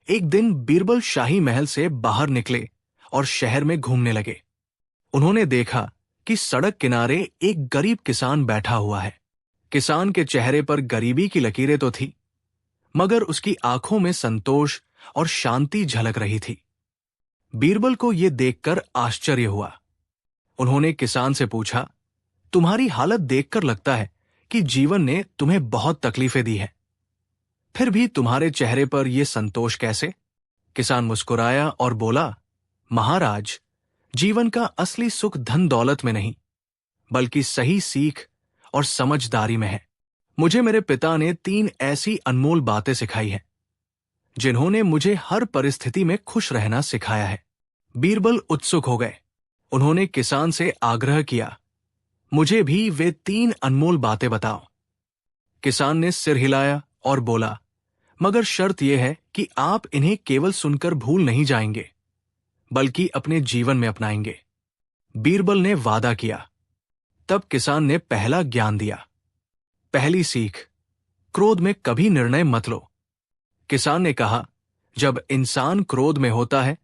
एक दिन बीरबल शाही महल से बाहर निकले और शहर में घूमने लगे। उन्होंने देखा कि सड़क किनारे एक गरीब किसान बैठा हुआ है। किसान के चेहरे पर गरीबी की लकीरें तो थी, मगर उसकी आंखों में संतोष और शांति झलक रही थी। बीरबल को यह देखकर आश्चर्य हुआ। उन्होंने किसान से पूछा, तुम्हारी हालत देखकर लगता है कि जीवन ने तुम्हें बहुत तकलीफें दी है, फिर भी तुम्हारे चेहरे पर यह संतोष कैसे? किसान मुस्कुराया और बोला, महाराज, जीवन का असली सुख धन दौलत में नहीं, बल्कि सही सीख और समझदारी में है। मुझे मेरे पिता ने 3 ऐसी अनमोल बातें सिखाई हैं, जिन्होंने मुझे हर परिस्थिति में खुश रहना सिखाया है। बीरबल उत्सुक हो गए। उन्होंने किसान से आग्रह किया, मुझे भी वे 3 अनमोल बातें बताओ। किसान ने सिर हिलाया और बोला, मगर शर्त यह है कि आप इन्हें केवल सुनकर भूल नहीं जाएंगे, बल्कि अपने जीवन में अपनाएंगे। बीरबल ने वादा किया। तब किसान ने पहला ज्ञान दिया। पहली सीख, क्रोध में कभी निर्णय मत लो। किसान ने कहा, जब इंसान क्रोध में होता है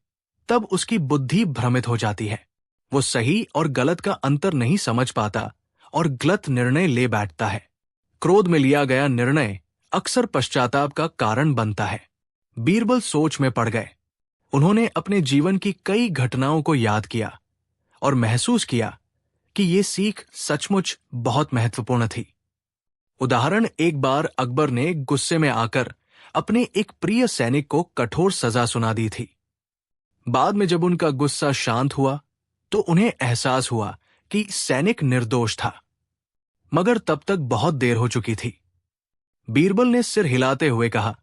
तब उसकी बुद्धि भ्रमित हो जाती है। वो सही और गलत का अंतर नहीं समझ पाता और गलत निर्णय ले बैठता है। क्रोध में लिया गया निर्णय अक्सर पश्चाताप का कारण बनता है। बीरबल सोच में पड़ गए। उन्होंने अपने जीवन की कई घटनाओं को याद किया और महसूस किया कि ये सीख सचमुच बहुत महत्वपूर्ण थी। उदाहरण, एक बार अकबर ने गुस्से में आकर अपने एक प्रिय सैनिक को कठोर सजा सुना दी थी। बाद में जब उनका गुस्सा शांत हुआ तो उन्हें एहसास हुआ कि सैनिक निर्दोष था, मगर तब तक बहुत देर हो चुकी थी। बीरबल ने सिर हिलाते हुए कहा,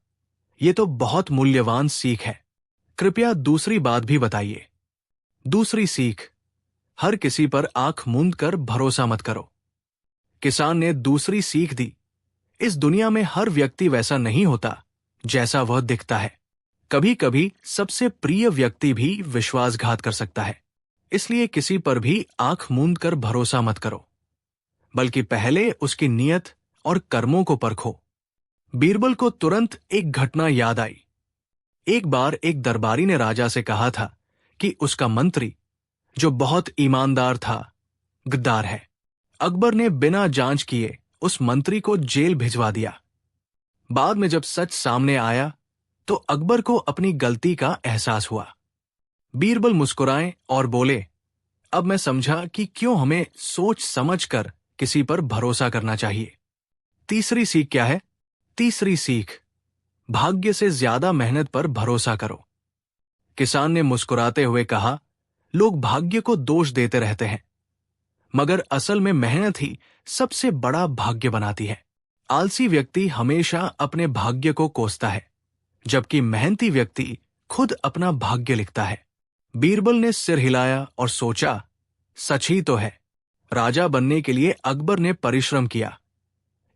यह तो बहुत मूल्यवान सीख है, कृपया दूसरी बात भी बताइए। दूसरी सीख, हर किसी पर आंख मूंद कर भरोसा मत करो। किसान ने दूसरी सीख दी, इस दुनिया में हर व्यक्ति वैसा नहीं होता जैसा वह दिखता है। कभी कभी सबसे प्रिय व्यक्ति भी विश्वासघात कर सकता है, इसलिए किसी पर भी आंख मूंद कर भरोसा मत करो, बल्कि पहले उसकी नीयत और कर्मों को परखो। बीरबल को तुरंत एक घटना याद आई। एक बार एक दरबारी ने राजा से कहा था कि उसका मंत्री, जो बहुत ईमानदार था, गद्दार है। अकबर ने बिना जांच किए उस मंत्री को जेल भिजवा दिया। बाद में जब सच सामने आया तो अकबर को अपनी गलती का एहसास हुआ। बीरबल मुस्कुराए और बोले, अब मैं समझा कि क्यों हमें सोच समझकर किसी पर भरोसा करना चाहिए। तीसरी सीख क्या है? तीसरी सीख, भाग्य से ज्यादा मेहनत पर भरोसा करो। किसान ने मुस्कुराते हुए कहा, लोग भाग्य को दोष देते रहते हैं, मगर असल में मेहनत ही सबसे बड़ा भाग्य बनाती है। आलसी व्यक्ति हमेशा अपने भाग्य को कोसता है, जबकि मेहनती व्यक्ति खुद अपना भाग्य लिखता है। बीरबल ने सिर हिलाया और सोचा, सच ही तो है। राजा बनने के लिए अकबर ने परिश्रम किया,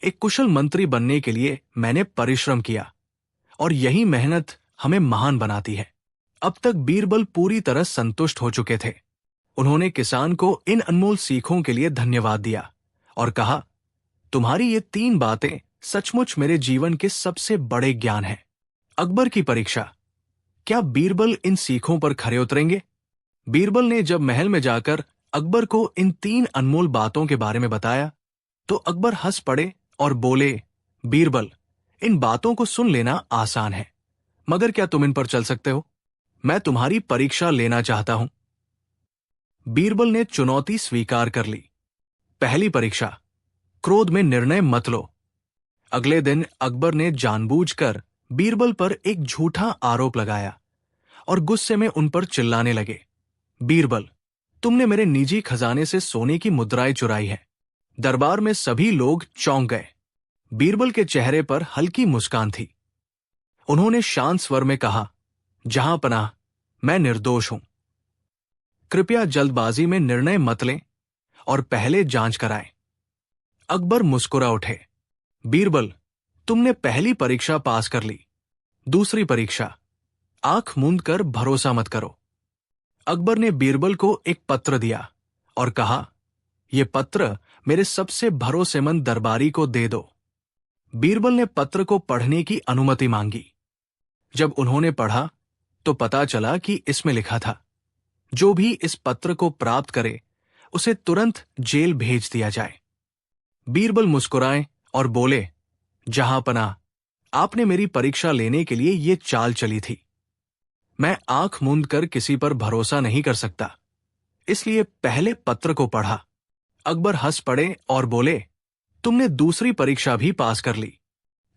एक कुशल मंत्री बनने के लिए मैंने परिश्रम किया, और यही मेहनत हमें महान बनाती है। अब तक बीरबल पूरी तरह संतुष्ट हो चुके थे। उन्होंने किसान को इन अनमोल सीखों के लिए धन्यवाद दिया और कहा, तुम्हारी ये 3 बातें सचमुच मेरे जीवन के सबसे बड़े ज्ञान हैं। अकबर की परीक्षा, क्या बीरबल इन सीखों पर खरे उतरेंगे? बीरबल ने जब महल में जाकर अकबर को इन 3 अनमोल बातों के बारे में बताया तो अकबर हंस पड़े और बोले, बीरबल, इन बातों को सुन लेना आसान है, मगर क्या तुम इन पर चल सकते हो? मैं तुम्हारी परीक्षा लेना चाहता हूं। बीरबल ने चुनौती स्वीकार कर ली। पहली परीक्षा, क्रोध में निर्णय मत लो। अगले दिन अकबर ने जानबूझकर बीरबल पर एक झूठा आरोप लगाया और गुस्से में उन पर चिल्लाने लगे, बीरबल, तुमने मेरे निजी खजाने से सोने की मुद्राएं चुराई है। दरबार में सभी लोग चौंक गए। बीरबल के चेहरे पर हल्की मुस्कान थी। उन्होंने शांत स्वर में कहा, जहां पनाह, मैं निर्दोष हूं। कृपया जल्दबाजी में निर्णय मत लें और पहले जांच कराएं। अकबर मुस्कुरा उठे, बीरबल, तुमने पहली परीक्षा पास कर ली। दूसरी परीक्षा, आंख मूंद कर भरोसा मत करो। अकबर ने बीरबल को एक पत्र दिया और कहा, यह पत्र मेरे सबसे भरोसेमंद दरबारी को दे दो। बीरबल ने पत्र को पढ़ने की अनुमति मांगी। जब उन्होंने पढ़ा तो पता चला कि इसमें लिखा था, जो भी इस पत्र को प्राप्त करे उसे तुरंत जेल भेज दिया जाए। बीरबल मुस्कुराए और बोले, जहांपनाह, आपने मेरी परीक्षा लेने के लिए ये चाल चली थी। मैं आंख मूंद कर किसी पर भरोसा नहीं कर सकता, इसलिए पहले पत्र को पढ़ा। अकबर हंस पड़े और बोले, तुमने दूसरी परीक्षा भी पास कर ली।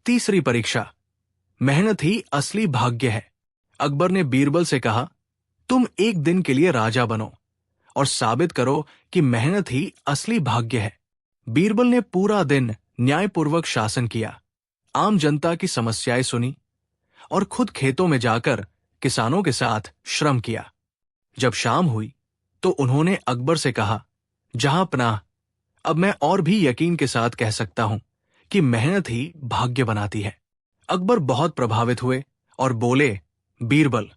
तीसरी परीक्षा, मेहनत ही असली भाग्य है। अकबर ने बीरबल से कहा, तुम एक दिन के लिए राजा बनो और साबित करो कि मेहनत ही असली भाग्य है। बीरबल ने पूरा दिन न्यायपूर्वक शासन किया, आम जनता की समस्याएं सुनी और खुद खेतों में जाकर किसानों के साथ श्रम किया। जब शाम हुई तो उन्होंने अकबर से कहा, जहांपनाह, अब मैं और भी यकीन के साथ कह सकता हूं कि मेहनत ही भाग्य बनाती है। अकबर बहुत प्रभावित हुए और बोले, बीरबल,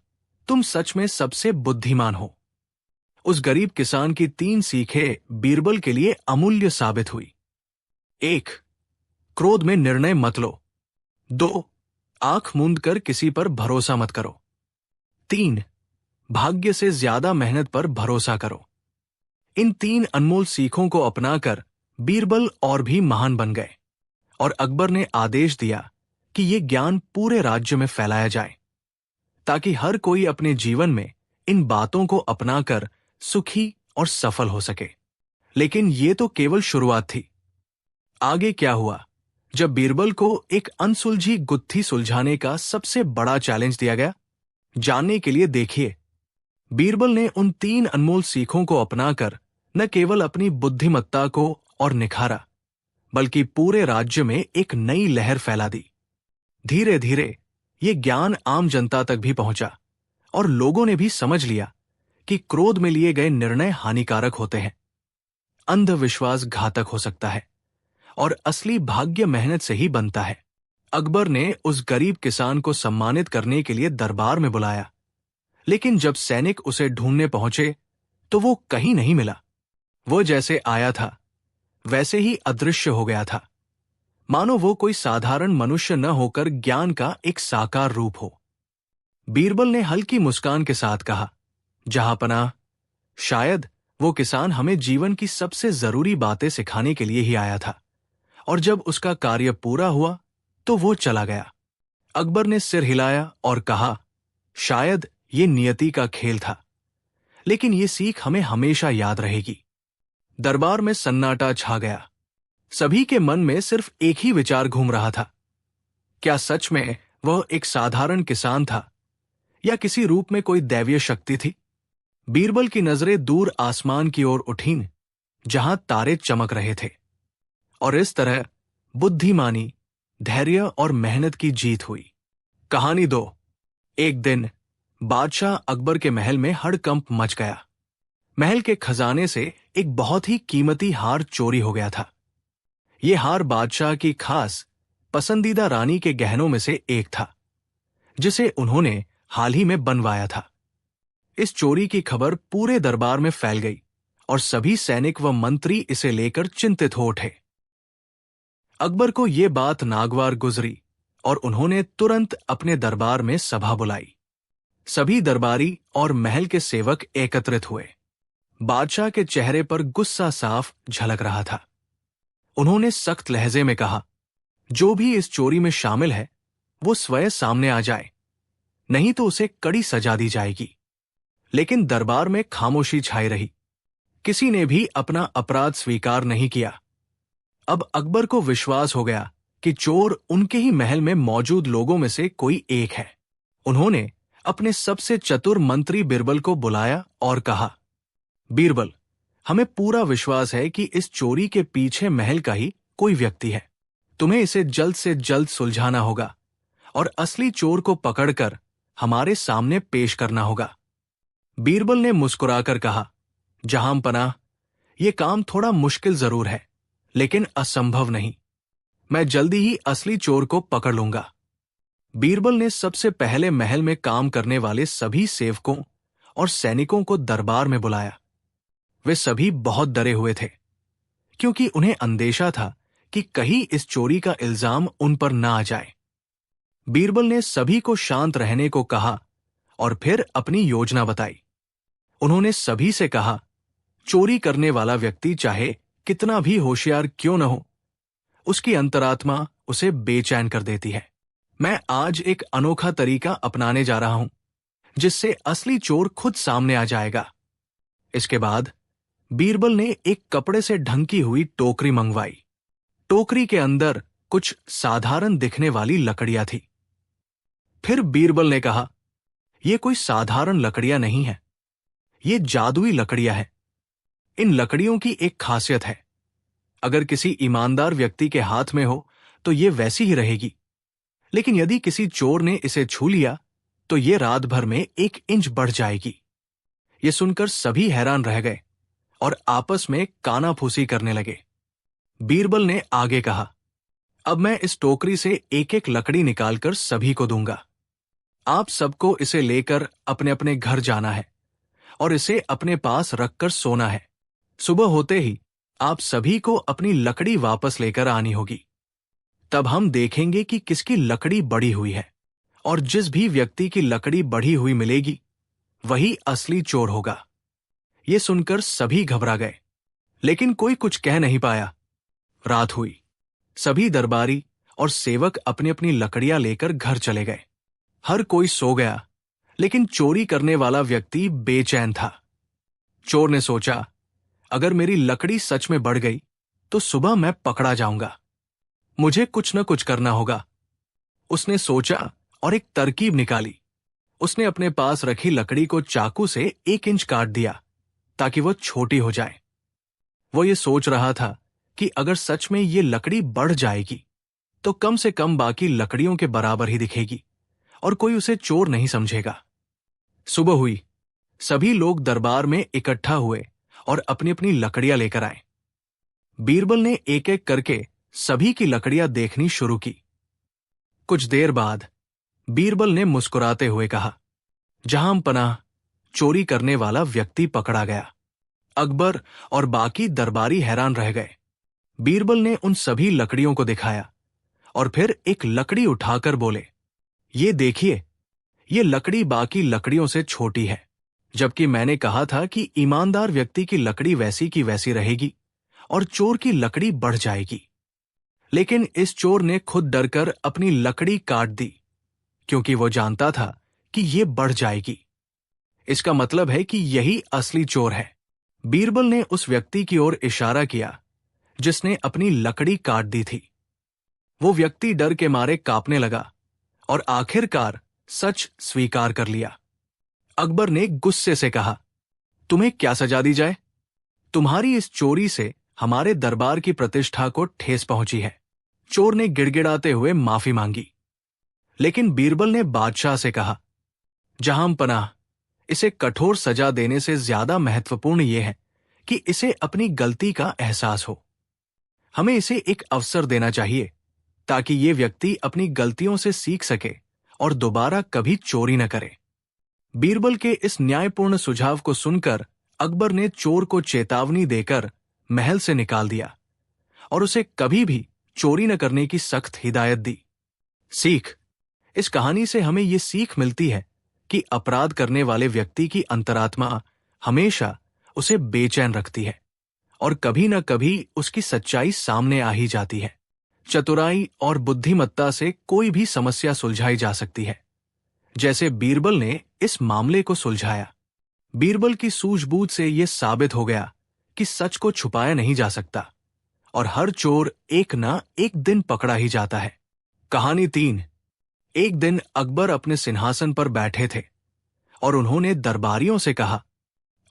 तुम सच में सबसे बुद्धिमान हो। उस गरीब किसान की 3 सीखें बीरबल के लिए अमूल्य साबित हुई। 1. क्रोध में निर्णय मत लो। 2. आंख मूंद कर किसी पर भरोसा मत करो। 3. भाग्य से ज्यादा मेहनत पर भरोसा करो। इन 3 अनमोल सीखों को अपनाकर बीरबल और भी महान बन गए और अकबर ने आदेश दिया कि ये ज्ञान पूरे राज्य में फैलाया जाए, ताकि हर कोई अपने जीवन में इन बातों को अपनाकर सुखी और सफल हो सके। लेकिन ये तो केवल शुरुआत थी। आगे क्या हुआ जब बीरबल को एक अनसुलझी गुत्थी सुलझाने का सबसे बड़ा चैलेंज दिया गया? जानने के लिए देखिए, बीरबल ने उन 3 अनमोल सीखों को अपनाकर न केवल अपनी बुद्धिमत्ता को और निखारा, बल्कि पूरे राज्य में एक नई लहर फैला दी। धीरे धीरे ये ज्ञान आम जनता तक भी पहुंचा और लोगों ने भी समझ लिया कि क्रोध में लिए गए निर्णय हानिकारक होते हैं, अंधविश्वास घातक हो सकता है और असली भाग्य मेहनत से ही बनता है। अकबर ने उस गरीब किसान को सम्मानित करने के लिए दरबार में बुलाया, लेकिन जब सैनिक उसे ढूंढने पहुंचे तो वो कहीं नहीं मिला। वो जैसे आया था वैसे ही अदृश्य हो गया था, मानो वो कोई साधारण मनुष्य न होकर ज्ञान का एक साकार रूप हो। बीरबल ने हल्की मुस्कान के साथ कहा, जहांपनाह, शायद वो किसान हमें जीवन की सबसे जरूरी बातें सिखाने के लिए ही आया था, और जब उसका कार्य पूरा हुआ तो वो चला गया। अकबर ने सिर हिलाया और कहा, शायद ये नियति का खेल था, लेकिन ये सीख हमें हमेशा याद रहेगी। दरबार में सन्नाटा छा गया। सभी के मन में सिर्फ एक ही विचार घूम रहा था, क्या सच में वह एक साधारण किसान था या किसी रूप में कोई दैवीय शक्ति थी? बीरबल की नजरें दूर आसमान की ओर उठीं, जहां तारे चमक रहे थे, और इस तरह बुद्धिमानी, धैर्य और मेहनत की जीत हुई। कहानी 2। एक दिन बादशाह अकबर के महल में हड़कंप मच गया। महल के खजाने से एक बहुत ही कीमती हार चोरी हो गया था। यह हार बादशाह की खास पसंदीदा रानी के गहनों में से एक था, जिसे उन्होंने हाल ही में बनवाया था। इस चोरी की खबर पूरे दरबार में फैल गई और सभी सैनिक व मंत्री इसे लेकर चिंतित हो उठे। अकबर को यह बात नागवार गुजरी और उन्होंने तुरंत अपने दरबार में सभा बुलाई। सभी दरबारी और महल के सेवक एकत्रित हुए। बादशाह के चेहरे पर गुस्सा साफ झलक रहा था। उन्होंने सख्त लहजे में कहा, जो भी इस चोरी में शामिल है वो स्वयं सामने आ जाए, नहीं तो उसे कड़ी सजा दी जाएगी। लेकिन दरबार में खामोशी छाई रही। किसी ने भी अपना अपराध स्वीकार नहीं किया। अब अकबर को विश्वास हो गया कि चोर उनके ही महल में मौजूद लोगों में से कोई एक है। उन्होंने अपने सबसे चतुर मंत्री बीरबल को बुलाया और कहा, बीरबल, हमें पूरा विश्वास है कि इस चोरी के पीछे महल का ही कोई व्यक्ति है। तुम्हें इसे जल्द से जल्द सुलझाना होगा और असली चोर को पकड़कर हमारे सामने पेश करना होगा। बीरबल ने मुस्कुराकर कहा, जहांपनाह, यह काम थोड़ा मुश्किल जरूर है, लेकिन असंभव नहीं। मैं जल्दी ही असली चोर को पकड़ लूंगा। बीरबल ने सबसे पहले महल में काम करने वाले सभी सेवकों और सैनिकों को दरबार में बुलाया। वे सभी बहुत डरे हुए थे, क्योंकि उन्हें अंदेशा था कि कहीं इस चोरी का इल्जाम उन पर ना आ जाए। बीरबल ने सभी को शांत रहने को कहा और फिर अपनी योजना बताई। उन्होंने सभी से कहा, चोरी करने वाला व्यक्ति चाहे कितना भी होशियार क्यों न हो, उसकी अंतरात्मा उसे बेचैन कर देती है। मैं आज एक अनोखा तरीका अपनाने जा रहा हूं, जिससे असली चोर खुद सामने आ जाएगा। इसके बाद बीरबल ने एक कपड़े से ढंकी हुई टोकरी मंगवाई। टोकरी के अंदर कुछ साधारण दिखने वाली लकड़ियां थी। फिर बीरबल ने कहा, यह कोई साधारण लकड़ियां नहीं है, ये जादुई लकड़ियां हैं। इन लकड़ियों की एक खासियत है, अगर किसी ईमानदार व्यक्ति के हाथ में हो तो ये वैसी ही रहेगी, लेकिन यदि किसी चोर ने इसे छू लिया तो ये रात भर में 1 इंच बढ़ जाएगी। ये सुनकर सभी हैरान रह गए और आपस में कानाफूसी करने लगे। बीरबल ने आगे कहा, अब मैं इस टोकरी से एक एक लकड़ी निकालकर सभी को दूंगा। आप सबको इसे लेकर अपने अपने घर जाना है और इसे अपने पास रखकर सोना है। सुबह होते ही आप सभी को अपनी लकड़ी वापस लेकर आनी होगी। तब हम देखेंगे कि किसकी लकड़ी बढ़ी हुई है, और जिस भी व्यक्ति की लकड़ी बढ़ी हुई मिलेगी वही असली चोर होगा। ये सुनकर सभी घबरा गए, लेकिन कोई कुछ कह नहीं पाया। रात हुई। सभी दरबारी और सेवक अपनी अपनी लकड़ियां लेकर घर चले गए। हर कोई सो गया, लेकिन चोरी करने वाला व्यक्ति बेचैन था। चोर ने सोचा, अगर मेरी लकड़ी सच में बढ़ गई तो सुबह मैं पकड़ा जाऊंगा। मुझे कुछ न कुछ करना होगा। उसने सोचा और एक तरकीब निकाली। उसने अपने पास रखी लकड़ी को चाकू से 1 इंच काट दिया ताकि वह छोटी हो जाए। वो ये सोच रहा था कि अगर सच में ये लकड़ी बढ़ जाएगी तो कम से कम बाकी लकड़ियों के बराबर ही दिखेगी और कोई उसे चोर नहीं समझेगा। सुबह हुई। सभी लोग दरबार में इकट्ठा हुए और अपनी अपनी लकड़ियां लेकर आए। बीरबल ने एक एक करके सभी की लकड़ियां देखनी शुरू की। कुछ देर बाद बीरबल ने मुस्कुराते हुए कहा, जहां पनाह, चोरी करने वाला व्यक्ति पकड़ा गया। अकबर और बाकी दरबारी हैरान रह गए। बीरबल ने उन सभी लकड़ियों को दिखाया और फिर एक लकड़ी उठाकर बोले, ये देखिए, ये लकड़ी बाकी लकड़ियों से छोटी है, जबकि मैंने कहा था कि ईमानदार व्यक्ति की लकड़ी वैसी की वैसी रहेगी और चोर की लकड़ी बढ़ जाएगी। लेकिन इस चोर ने खुद डरकर अपनी लकड़ी काट दी, क्योंकि वो जानता था कि ये बढ़ जाएगी। इसका मतलब है कि यही असली चोर है। बीरबल ने उस व्यक्ति की ओर इशारा किया जिसने अपनी लकड़ी काट दी थी। वो व्यक्ति डर के मारे कांपने लगा और आखिरकार सच स्वीकार कर लिया। अकबर ने गुस्से से कहा, तुम्हें क्या सजा दी जाए? तुम्हारी इस चोरी से हमारे दरबार की प्रतिष्ठा को ठेस पहुंची है। चोर ने गिड़गिड़ाते हुए माफी मांगी। लेकिन बीरबल ने बादशाह से कहा, जहां पनाह, इसे कठोर सजा देने से ज्यादा महत्वपूर्ण यह है कि इसे अपनी गलती का एहसास हो। हमें इसे एक अवसर देना चाहिए ताकि ये व्यक्ति अपनी गलतियों से सीख सके और दोबारा कभी चोरी न करे। बीरबल के इस न्यायपूर्ण सुझाव को सुनकर अकबर ने चोर को चेतावनी देकर महल से निकाल दिया और उसे कभी भी चोरी न करने की सख्त हिदायत दी। सीख। इस कहानी से हमें ये सीख मिलती है कि अपराध करने वाले व्यक्ति की अंतरात्मा हमेशा उसे बेचैन रखती है और कभी न कभी उसकी सच्चाई सामने आ ही जाती है। चतुराई और बुद्धिमत्ता से कोई भी समस्या सुलझाई जा सकती है, जैसे बीरबल ने इस मामले को सुलझाया। बीरबल की सूझबूझ से यह साबित हो गया कि सच को छुपाया नहीं जा सकता और हर चोर एक न एक दिन पकड़ा ही जाता है। कहानी 3। एक दिन अकबर अपने सिंहासन पर बैठे थे और उन्होंने दरबारियों से कहा,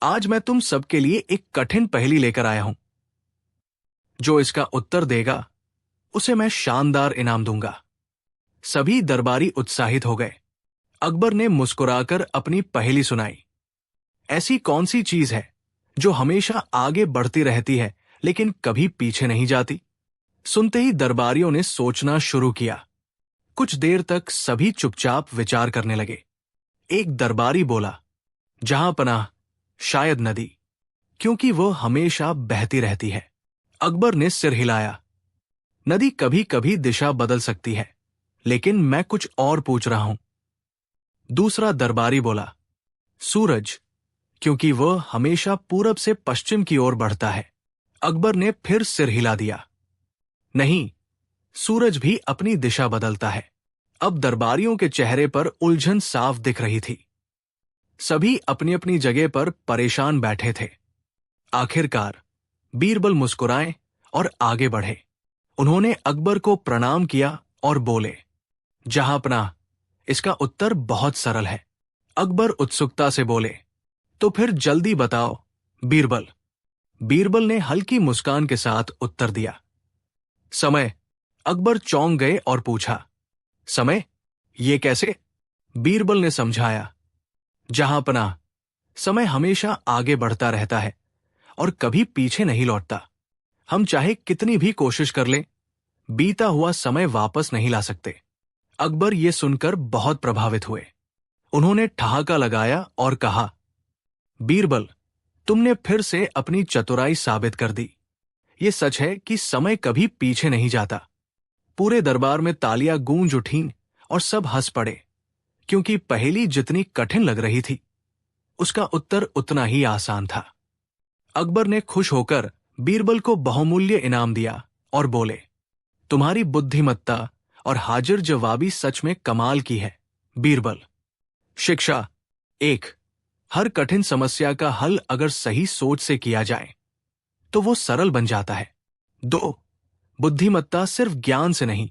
आज मैं तुम सबके लिए एक कठिन पहेली लेकर आया हूं। जो इसका उत्तर देगा उसे मैं शानदार इनाम दूंगा। सभी दरबारी उत्साहित हो गए। अकबर ने मुस्कुराकर अपनी पहेली सुनाई। ऐसी कौन सी चीज है जो हमेशा आगे बढ़ती रहती है लेकिन कभी पीछे नहीं जाती? सुनते ही दरबारियों ने सोचना शुरू किया। कुछ देर तक सभी चुपचाप विचार करने लगे। एक दरबारी बोला, जहां पनाह, शायद नदी, क्योंकि वो हमेशा बहती रहती है। अकबर ने सिर हिलाया। नदी कभी कभी दिशा बदल सकती है, लेकिन मैं कुछ और पूछ रहा हूं। दूसरा दरबारी बोला, सूरज, क्योंकि वह हमेशा पूरब से पश्चिम की ओर बढ़ता है। अकबर ने फिर सिर हिला दिया, नहीं, सूरज भी अपनी दिशा बदलता है। अब दरबारियों के चेहरे पर उलझन साफ दिख रही थी। सभी अपनी अपनी जगह पर परेशान बैठे थे। आखिरकार बीरबल मुस्कुराए और आगे बढ़े। उन्होंने अकबर को प्रणाम किया और बोले, जहांपनाह, इसका उत्तर बहुत सरल है। अकबर उत्सुकता से बोले, तो फिर जल्दी बताओ बीरबल। बीरबल ने हल्की मुस्कान के साथ उत्तर दिया, समय। अकबर चौंक गए और पूछा, समय? ये कैसे? बीरबल ने समझाया, जहांपनाह, समय हमेशा आगे बढ़ता रहता है और कभी पीछे नहीं लौटता। हम चाहे कितनी भी कोशिश कर लें, बीता हुआ समय वापस नहीं ला सकते। अकबर ये सुनकर बहुत प्रभावित हुए। उन्होंने ठहाका लगाया और कहा, बीरबल, तुमने फिर से अपनी चतुराई साबित कर दी। ये सच है कि समय कभी पीछे नहीं जाता। पूरे दरबार में तालियां गूंज उठीं और सब हंस पड़े, क्योंकि पहेली जितनी कठिन लग रही थी, उसका उत्तर उतना ही आसान था। अकबर ने खुश होकर बीरबल को बहुमूल्य इनाम दिया और बोले, तुम्हारी बुद्धिमत्ता और हाजिर जवाबी सच में कमाल की है बीरबल। शिक्षा 1, हर कठिन समस्या का हल अगर सही सोच से किया जाए तो वो सरल बन जाता है। 2, बुद्धिमत्ता सिर्फ ज्ञान से नहीं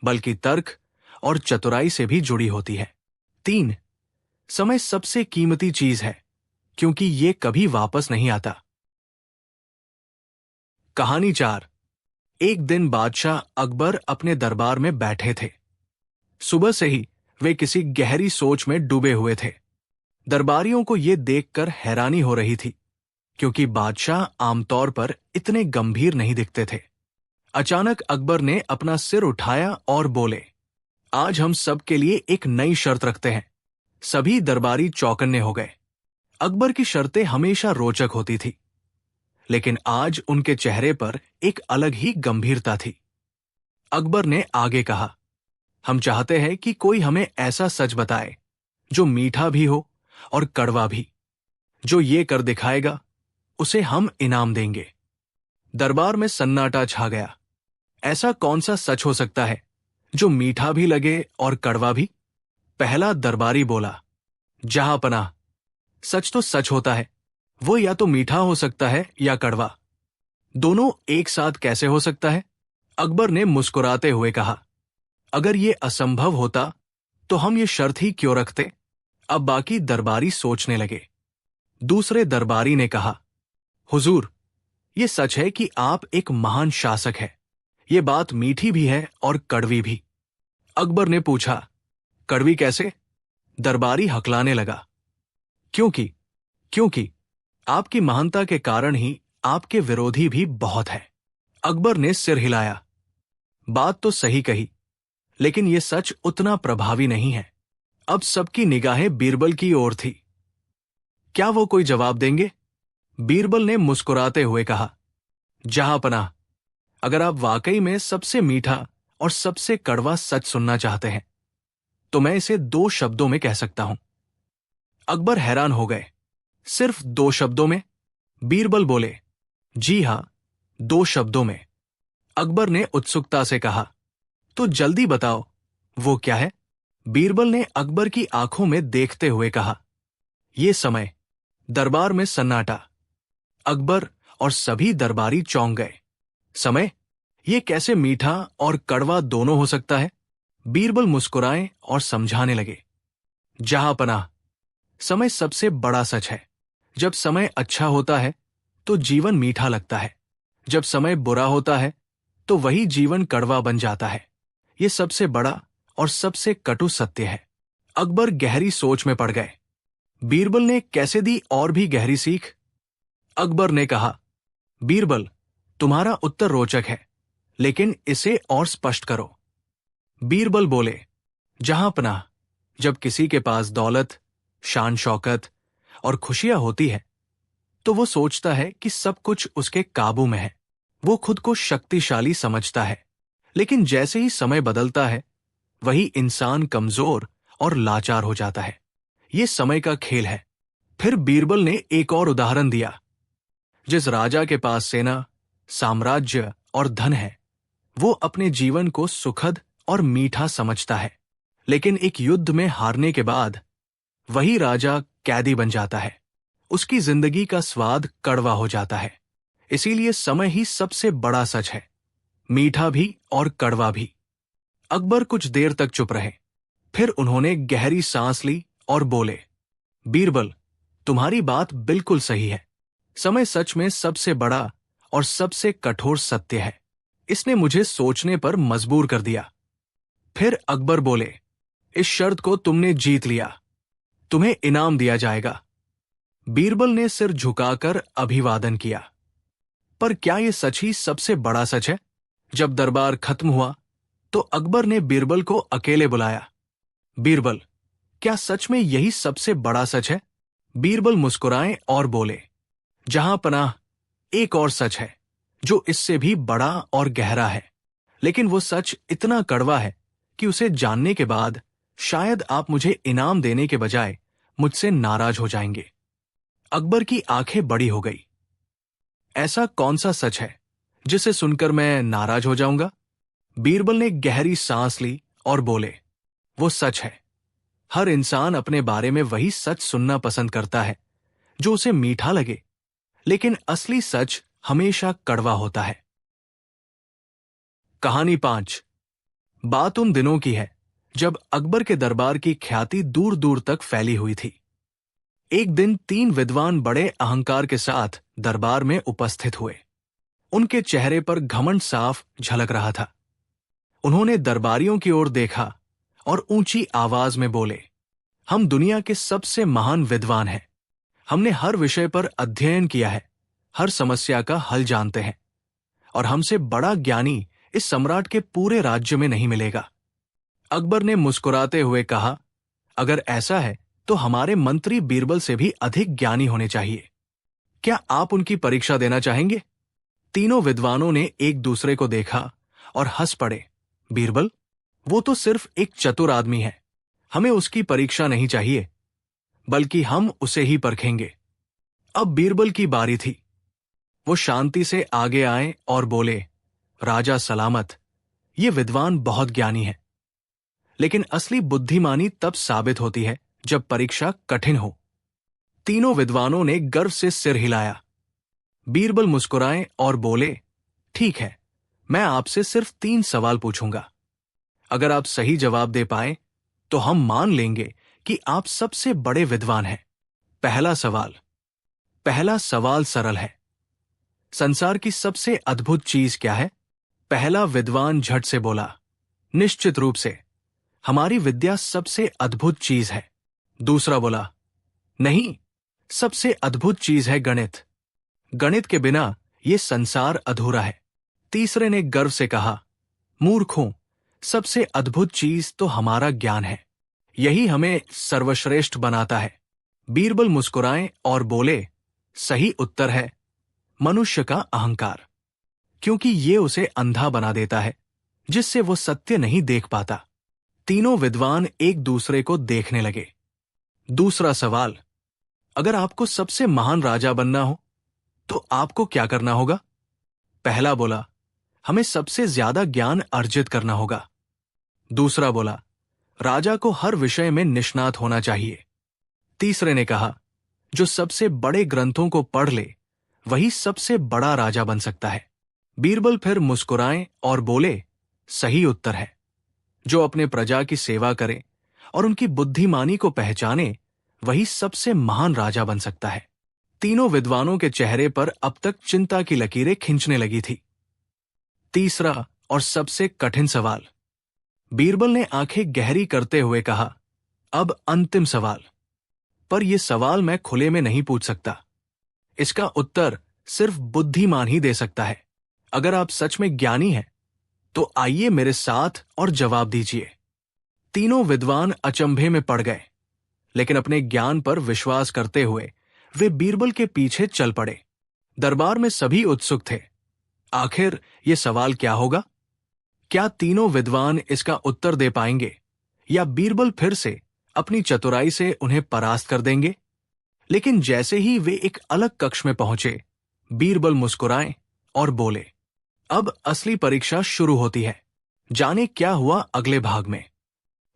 बल्कि तर्क और चतुराई से भी जुड़ी होती है। 3, समय सबसे कीमती चीज है क्योंकि ये कभी वापस नहीं आता। कहानी 4। एक दिन बादशाह अकबर अपने दरबार में बैठे थे। सुबह से ही वे किसी गहरी सोच में डूबे हुए थे। दरबारियों को यह देखकर हैरानी हो रही थी, क्योंकि बादशाह आमतौर पर इतने गंभीर नहीं दिखते थे। अचानक अकबर ने अपना सिर उठाया और बोले, आज हम सब के लिए एक नई शर्त रखते हैं। सभी दरबारी चौकन्ने हो गए। अकबर की शर्तें हमेशा रोचक होती थी, लेकिन आज उनके चेहरे पर एक अलग ही गंभीरता थी। अकबर ने आगे कहा, हम चाहते हैं कि कोई हमें ऐसा सच बताए जो मीठा भी हो और कड़वा भी। जो ये कर दिखाएगा उसे हम इनाम देंगे। दरबार में सन्नाटा छा गया। ऐसा कौन सा सच हो सकता है जो मीठा भी लगे और कड़वा भी? पहला दरबारी बोला, जहांपनाह, सच तो सच होता है। वो या तो मीठा हो सकता है या कड़वा। दोनों एक साथ कैसे हो सकता है? अकबर ने मुस्कुराते हुए कहा, अगर ये असंभव होता तो हम ये शर्त ही क्यों रखते? अब बाकी दरबारी सोचने लगे। दूसरे दरबारी ने कहा, हुजूर, ये सच है कि आप एक महान शासक हैं। ये बात मीठी भी है और कड़वी भी। अकबर ने पूछा, कड़वी कैसे? दरबारी हकलाने लगा, क्योंकि आपकी महानता के कारण ही आपके विरोधी भी बहुत है। अकबर ने सिर हिलाया, बात तो सही कही, लेकिन यह सच उतना प्रभावी नहीं है। अब सबकी निगाहें बीरबल की ओर थी। क्या वो कोई जवाब देंगे? बीरबल ने मुस्कुराते हुए कहा, जहांपनाह, अगर आप वाकई में सबसे मीठा और सबसे कड़वा सच सुनना चाहते हैं तो मैं इसे 2 शब्दों में कह सकता हूं। अकबर हैरान हो गए। सिर्फ 2 शब्दों में? बीरबल बोले, जी हां, 2 शब्दों में। अकबर ने उत्सुकता से कहा, तो जल्दी बताओ, वो क्या है? बीरबल ने अकबर की आंखों में देखते हुए कहा, ये समय। दरबार में सन्नाटा। अकबर और सभी दरबारी चौंक गए। समय? ये कैसे मीठा और कड़वा दोनों हो सकता है? बीरबल मुस्कुराए और समझाने लगे, जहांपनाह, समय सबसे बड़ा सच है। जब समय अच्छा होता है तो जीवन मीठा लगता है। जब समय बुरा होता है तो वही जीवन कड़वा बन जाता है। ये सबसे बड़ा और सबसे कटु सत्य है। अकबर गहरी सोच में पड़ गए। बीरबल ने कैसे दी और भी गहरी सीख? अकबर ने कहा, बीरबल, तुम्हारा उत्तर रोचक है, लेकिन इसे और स्पष्ट करो। बीरबल बोले, जहांपनाह, जब किसी के पास दौलत, शान शौकत और खुशियां होती है तो वो सोचता है कि सब कुछ उसके काबू में है। वो खुद को शक्तिशाली समझता है। लेकिन जैसे ही समय बदलता है वही इंसान कमजोर और लाचार हो जाता है। ये समय का खेल है। फिर बीरबल ने एक और उदाहरण दिया। जिस राजा के पास सेना, साम्राज्य और धन है, वो अपने जीवन को सुखद और मीठा समझता है, लेकिन एक युद्ध में हारने के बाद वही राजा कैदी बन जाता है। उसकी जिंदगी का स्वाद कड़वा हो जाता है। इसीलिए समय ही सबसे बड़ा सच है, मीठा भी और कड़वा भी। अकबर कुछ देर तक चुप रहे। फिर उन्होंने गहरी सांस ली और बोले, बीरबल, तुम्हारी बात बिल्कुल सही है। समय सच में सबसे बड़ा और सबसे कठोर सत्य है। इसने मुझे सोचने पर मजबूर कर दिया। फिर अकबर बोले, इस शर्त को तुमने जीत लिया। तुम्हें इनाम दिया जाएगा। बीरबल ने सिर झुकाकर अभिवादन किया। पर क्या यह सच ही सबसे बड़ा सच है? जब दरबार खत्म हुआ तो अकबर ने बीरबल को अकेले बुलाया। बीरबल, क्या सच में यही सबसे बड़ा सच है? बीरबल मुस्कुराए और बोले, जहां पनाह, एक और सच है जो इससे भी बड़ा और गहरा है, लेकिन वो सच इतना कड़वा है कि उसे जानने के बाद शायद आप मुझे इनाम देने के बजाय मुझसे नाराज हो जाएंगे। अकबर की आंखें बड़ी हो गई। ऐसा कौन सा सच है जिसे सुनकर मैं नाराज हो जाऊंगा? बीरबल ने गहरी सांस ली और बोले, वो सच है। हर इंसान अपने बारे में वही सच सुनना पसंद करता है जो उसे मीठा लगे, लेकिन असली सच हमेशा कड़वा होता है। कहानी 5। बात उन दिनों की है जब अकबर के दरबार की ख्याति दूर दूर तक फैली हुई थी। एक दिन 3 विद्वान बड़े अहंकार के साथ दरबार में उपस्थित हुए। उनके चेहरे पर घमंड साफ झलक रहा था। उन्होंने दरबारियों की ओर देखा और ऊंची आवाज में बोले, हम दुनिया के सबसे महान विद्वान हैं। हमने हर विषय पर अध्ययन किया है, हर समस्या का हल जानते हैं, और हमसे बड़ा ज्ञानी इस सम्राट के पूरे राज्य में नहीं मिलेगा। अकबर ने मुस्कुराते हुए कहा, अगर ऐसा है तो हमारे मंत्री बीरबल से भी अधिक ज्ञानी होने चाहिए। क्या आप उनकी परीक्षा देना चाहेंगे? तीनों विद्वानों ने एक दूसरे को देखा और हंस पड़े। बीरबल, वो तो सिर्फ एक चतुर आदमी है, हमें उसकी परीक्षा नहीं चाहिए, बल्कि हम उसे ही परखेंगे। अब बीरबल की बारी थी। वो शांति से आगे आए और बोले, राजा सलामत, ये विद्वान बहुत ज्ञानी है, लेकिन असली बुद्धिमानी तब साबित होती है जब परीक्षा कठिन हो। तीनों विद्वानों ने गर्व से सिर हिलाया। बीरबल मुस्कुराए और बोले, ठीक है, मैं आपसे सिर्फ 3 सवाल पूछूंगा। अगर आप सही जवाब दे पाए तो हम मान लेंगे कि आप सबसे बड़े विद्वान हैं। पहला सवाल सरल है। संसार की सबसे अद्भुत चीज क्या है? पहला विद्वान झट से बोला, निश्चित रूप से हमारी विद्या सबसे अद्भुत चीज है। दूसरा बोला, नहीं, सबसे अद्भुत चीज है गणित। गणित के बिना ये संसार अधूरा है। तीसरे ने गर्व से कहा, मूर्खों, सबसे अद्भुत चीज तो हमारा ज्ञान है, यही हमें सर्वश्रेष्ठ बनाता है। बीरबल मुस्कुराए और बोले, सही उत्तर है मनुष्य का अहंकार, क्योंकि ये उसे अंधा बना देता है जिससे वो सत्य नहीं देख पाता। तीनों विद्वान एक दूसरे को देखने लगे। दूसरा सवाल, अगर आपको सबसे महान राजा बनना हो तो आपको क्या करना होगा? पहला बोला, हमें सबसे ज्यादा ज्ञान अर्जित करना होगा। दूसरा बोला, राजा को हर विषय में निष्णात होना चाहिए। तीसरे ने कहा, जो सबसे बड़े ग्रंथों को पढ़ ले वही सबसे बड़ा राजा बन सकता है। बीरबल फिर मुस्कुराए और बोले, सही उत्तर है। जो अपने प्रजा की सेवा करे और उनकी बुद्धिमानी को पहचाने वही सबसे महान राजा बन सकता है। तीनों विद्वानों के चेहरे पर अब तक चिंता की लकीरें खिंचने लगी थी। तीसरा और सबसे कठिन सवाल। बीरबल ने आंखें गहरी करते हुए कहा, अब अंतिम सवाल। पर यह सवाल मैं खुले में नहीं पूछ सकता। इसका उत्तर सिर्फ बुद्धिमान ही दे सकता है। अगर आप सच में ज्ञानी हैं तो आइए मेरे साथ और जवाब दीजिए। तीनों विद्वान अचंभे में पड़ गए, लेकिन अपने ज्ञान पर विश्वास करते हुए वे बीरबल के पीछे चल पड़े। दरबार में सभी उत्सुक थे। आखिर ये सवाल क्या होगा? क्या तीनों विद्वान इसका उत्तर दे पाएंगे या बीरबल फिर से अपनी चतुराई से उन्हें परास्त कर देंगे? लेकिन जैसे ही वे एक अलग कक्ष में पहुंचे, बीरबल मुस्कुराए और बोले, अब असली परीक्षा शुरू होती है। जाने क्या हुआ अगले भाग में।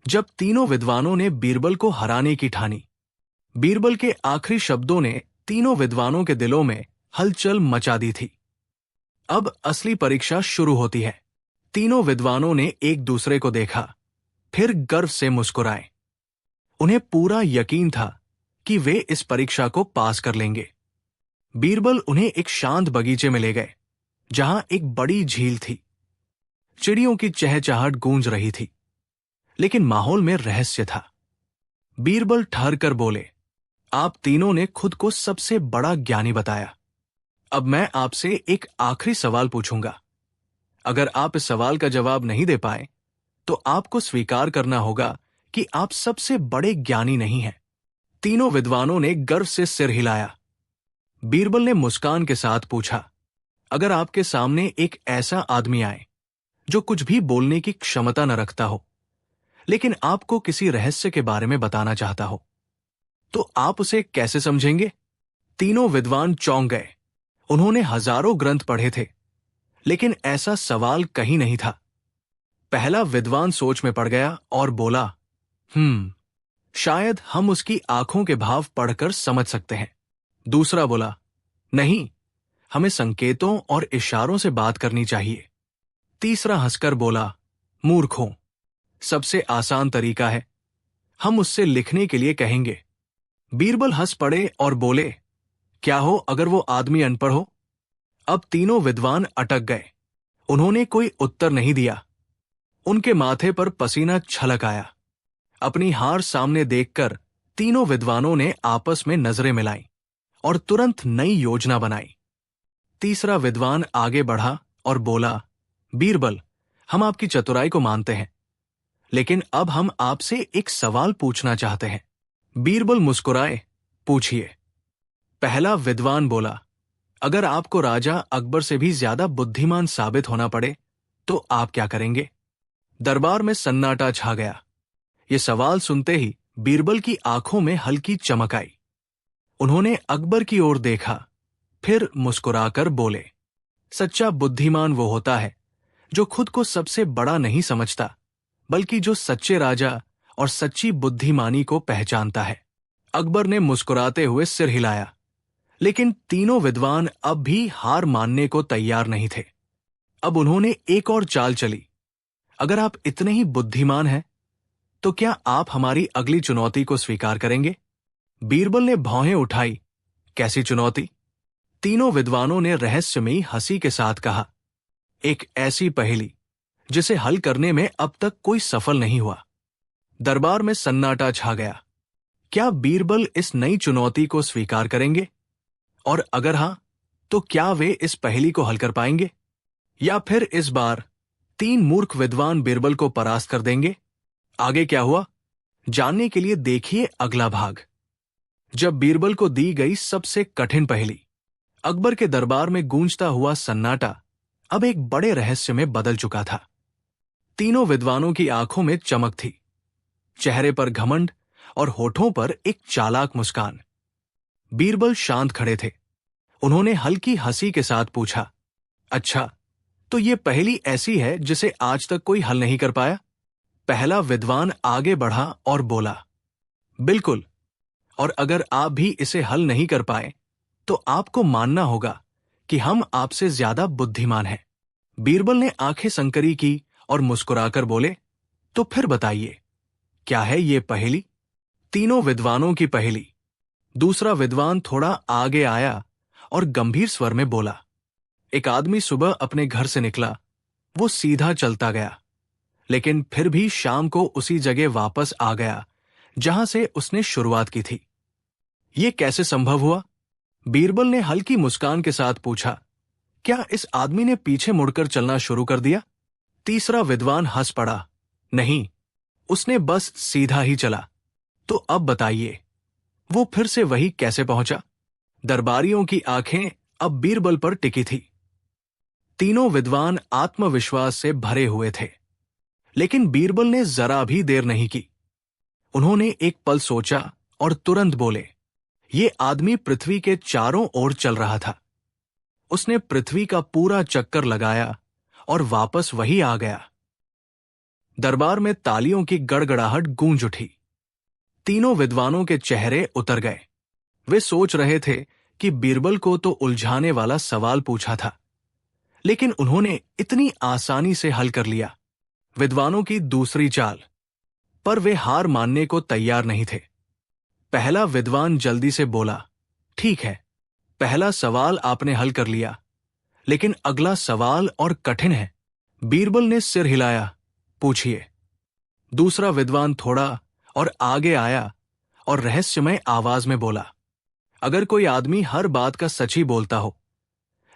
जब तीनों विद्वानों ने बीरबल को हराने की ठानी, बीरबल के आखिरी शब्दों ने तीनों विद्वानों के दिलों में हलचल मचा दी थी। अब असली परीक्षा शुरू होती है। तीनों विद्वानों ने एक दूसरे को देखा, फिर गर्व से मुस्कुराए। उन्हें पूरा यकीन था कि वे इस परीक्षा को पास कर लेंगे। बीरबल उन्हें एक शांत बगीचे में ले गए, जहां एक बड़ी झील थी। चिड़ियों की चहचहाट गूंज रही थी, लेकिन माहौल में रहस्य था। बीरबल ठहरकर बोले, आप तीनों ने खुद को सबसे बड़ा ज्ञानी बताया। अब मैं आपसे एक आखिरी सवाल पूछूंगा। अगर आप इस सवाल का जवाब नहीं दे पाए, तो आपको स्वीकार करना होगा कि आप सबसे बड़े ज्ञानी नहीं हैं। तीनों विद्वानों ने गर्व से सिर हिलाया। बीरबल ने मुस्कान के साथ पूछा, अगर आपके सामने एक ऐसा आदमी आए जो कुछ भी बोलने की क्षमता न रखता हो, लेकिन आपको किसी रहस्य के बारे में बताना चाहता हो, तो आप उसे कैसे समझेंगे? तीनों विद्वान चौंक गए। उन्होंने हजारों ग्रंथ पढ़े थे, लेकिन ऐसा सवाल कहीं नहीं था। पहला विद्वान सोच में पड़ गया और बोला, शायद हम उसकी आंखों के भाव पढ़कर समझ सकते हैं। दूसरा बोला, नहीं, हमें संकेतों और इशारों से बात करनी चाहिए। तीसरा हंसकर बोला, मूर्खों, सबसे आसान तरीका है, हम उससे लिखने के लिए कहेंगे। बीरबल हंस पड़े और बोले, क्या हो अगर वो आदमी अनपढ़ हो? अब तीनों विद्वान अटक गए। उन्होंने कोई उत्तर नहीं दिया। उनके माथे पर पसीना छलक आया। अपनी हार सामने देखकर तीनों विद्वानों ने आपस में नजरें मिलाईं और तुरंत नई योजना बनाई। तीसरा विद्वान आगे बढ़ा और बोला, बीरबल, हम आपकी चतुराई को मानते हैं, लेकिन अब हम आपसे एक सवाल पूछना चाहते हैं। बीरबल मुस्कुराए, पूछिए। पहला विद्वान बोला, अगर आपको राजा अकबर से भी ज्यादा बुद्धिमान साबित होना पड़े, तो आप क्या करेंगे? दरबार में सन्नाटा छा गया। ये सवाल सुनते ही बीरबल की आंखों में हल्की चमक आई। उन्होंने अकबर की ओर देखा, फिर मुस्कुराकर बोले, सच्चा बुद्धिमान वो होता है जो खुद को सबसे बड़ा नहीं समझता, बल्कि जो सच्चे राजा और सच्ची बुद्धिमानी को पहचानता है। अकबर ने मुस्कुराते हुए सिर हिलाया, लेकिन तीनों विद्वान अब भी हार मानने को तैयार नहीं थे। अब उन्होंने एक और चाल चली। अगर आप इतने ही बुद्धिमान हैं, तो क्या आप हमारी अगली चुनौती को स्वीकार करेंगे? बीरबल ने भौहें उठाई, कैसी चुनौती? तीनों विद्वानों ने रहस्यमयी हंसी के साथ कहा, एक ऐसी पहेली जिसे हल करने में अब तक कोई सफल नहीं हुआ। दरबार में सन्नाटा छा गया। क्या बीरबल इस नई चुनौती को स्वीकार करेंगे? और अगर हां, तो क्या वे इस पहेली को हल कर पाएंगे? या फिर इस बार तीन मूर्ख विद्वान बीरबल को परास्त कर देंगे? आगे क्या हुआ, जानने के लिए देखिए अगला भाग। जब बीरबल को दी गई सबसे कठिन पहेली, अकबर के दरबार में गूंजता हुआ सन्नाटा अब एक बड़े रहस्य में बदल चुका था। तीनों विद्वानों की आंखों में चमक थी, चेहरे पर घमंड और होठों पर एक चालाक मुस्कान। बीरबल शांत खड़े थे। उन्होंने हल्की हंसी के साथ पूछा, अच्छा, तो ये पहेली ऐसी है जिसे आज तक कोई हल नहीं कर पाया? पहला विद्वान आगे बढ़ा और बोला, बिल्कुल, और अगर आप भी इसे हल नहीं कर पाए, तो आपको मानना होगा कि हम आपसे ज्यादा बुद्धिमान हैं। बीरबल ने आंखें संकरी की और मुस्कुराकर बोले, तो फिर बताइए, क्या है ये पहेली? तीनों विद्वानों की पहेली। दूसरा विद्वान थोड़ा आगे आया और गंभीर स्वर में बोला, एक आदमी सुबह अपने घर से निकला। वो सीधा चलता गया, लेकिन फिर भी शाम को उसी जगह वापस आ गया जहां से उसने शुरुआत की थी। ये कैसे संभव हुआ? बीरबल ने हल्की मुस्कान के साथ पूछा, क्या इस आदमी ने पीछे मुड़कर चलना शुरू कर दिया? तीसरा विद्वान हंस पड़ा, नहीं, उसने बस सीधा ही चला। तो अब बताइए, वो फिर से वही कैसे पहुंचा? दरबारियों की आंखें अब बीरबल पर टिकी थी। तीनों विद्वान आत्मविश्वास से भरे हुए थे, लेकिन बीरबल ने जरा भी देर नहीं की। उन्होंने एक पल सोचा और तुरंत बोले, ये आदमी पृथ्वी के चारों ओर चल रहा था। उसने पृथ्वी का पूरा चक्कर लगाया और वापस वही आ गया। दरबार में तालियों की गड़गड़ाहट गूंज उठी। तीनों विद्वानों के चेहरे उतर गए। वे सोच रहे थे कि बीरबल को तो उलझाने वाला सवाल पूछा था, लेकिन उन्होंने इतनी आसानी से हल कर लिया। विद्वानों की दूसरी चाल। पर वे हार मानने को तैयार नहीं थे। पहला विद्वान जल्दी से बोला, ठीक है, पहला सवाल आपने हल कर लिया, लेकिन अगला सवाल और कठिन है। बीरबल ने सिर हिलाया, पूछिए। दूसरा विद्वान थोड़ा और आगे आया और रहस्यमय आवाज में बोला, अगर कोई आदमी हर बात का सच ही बोलता हो,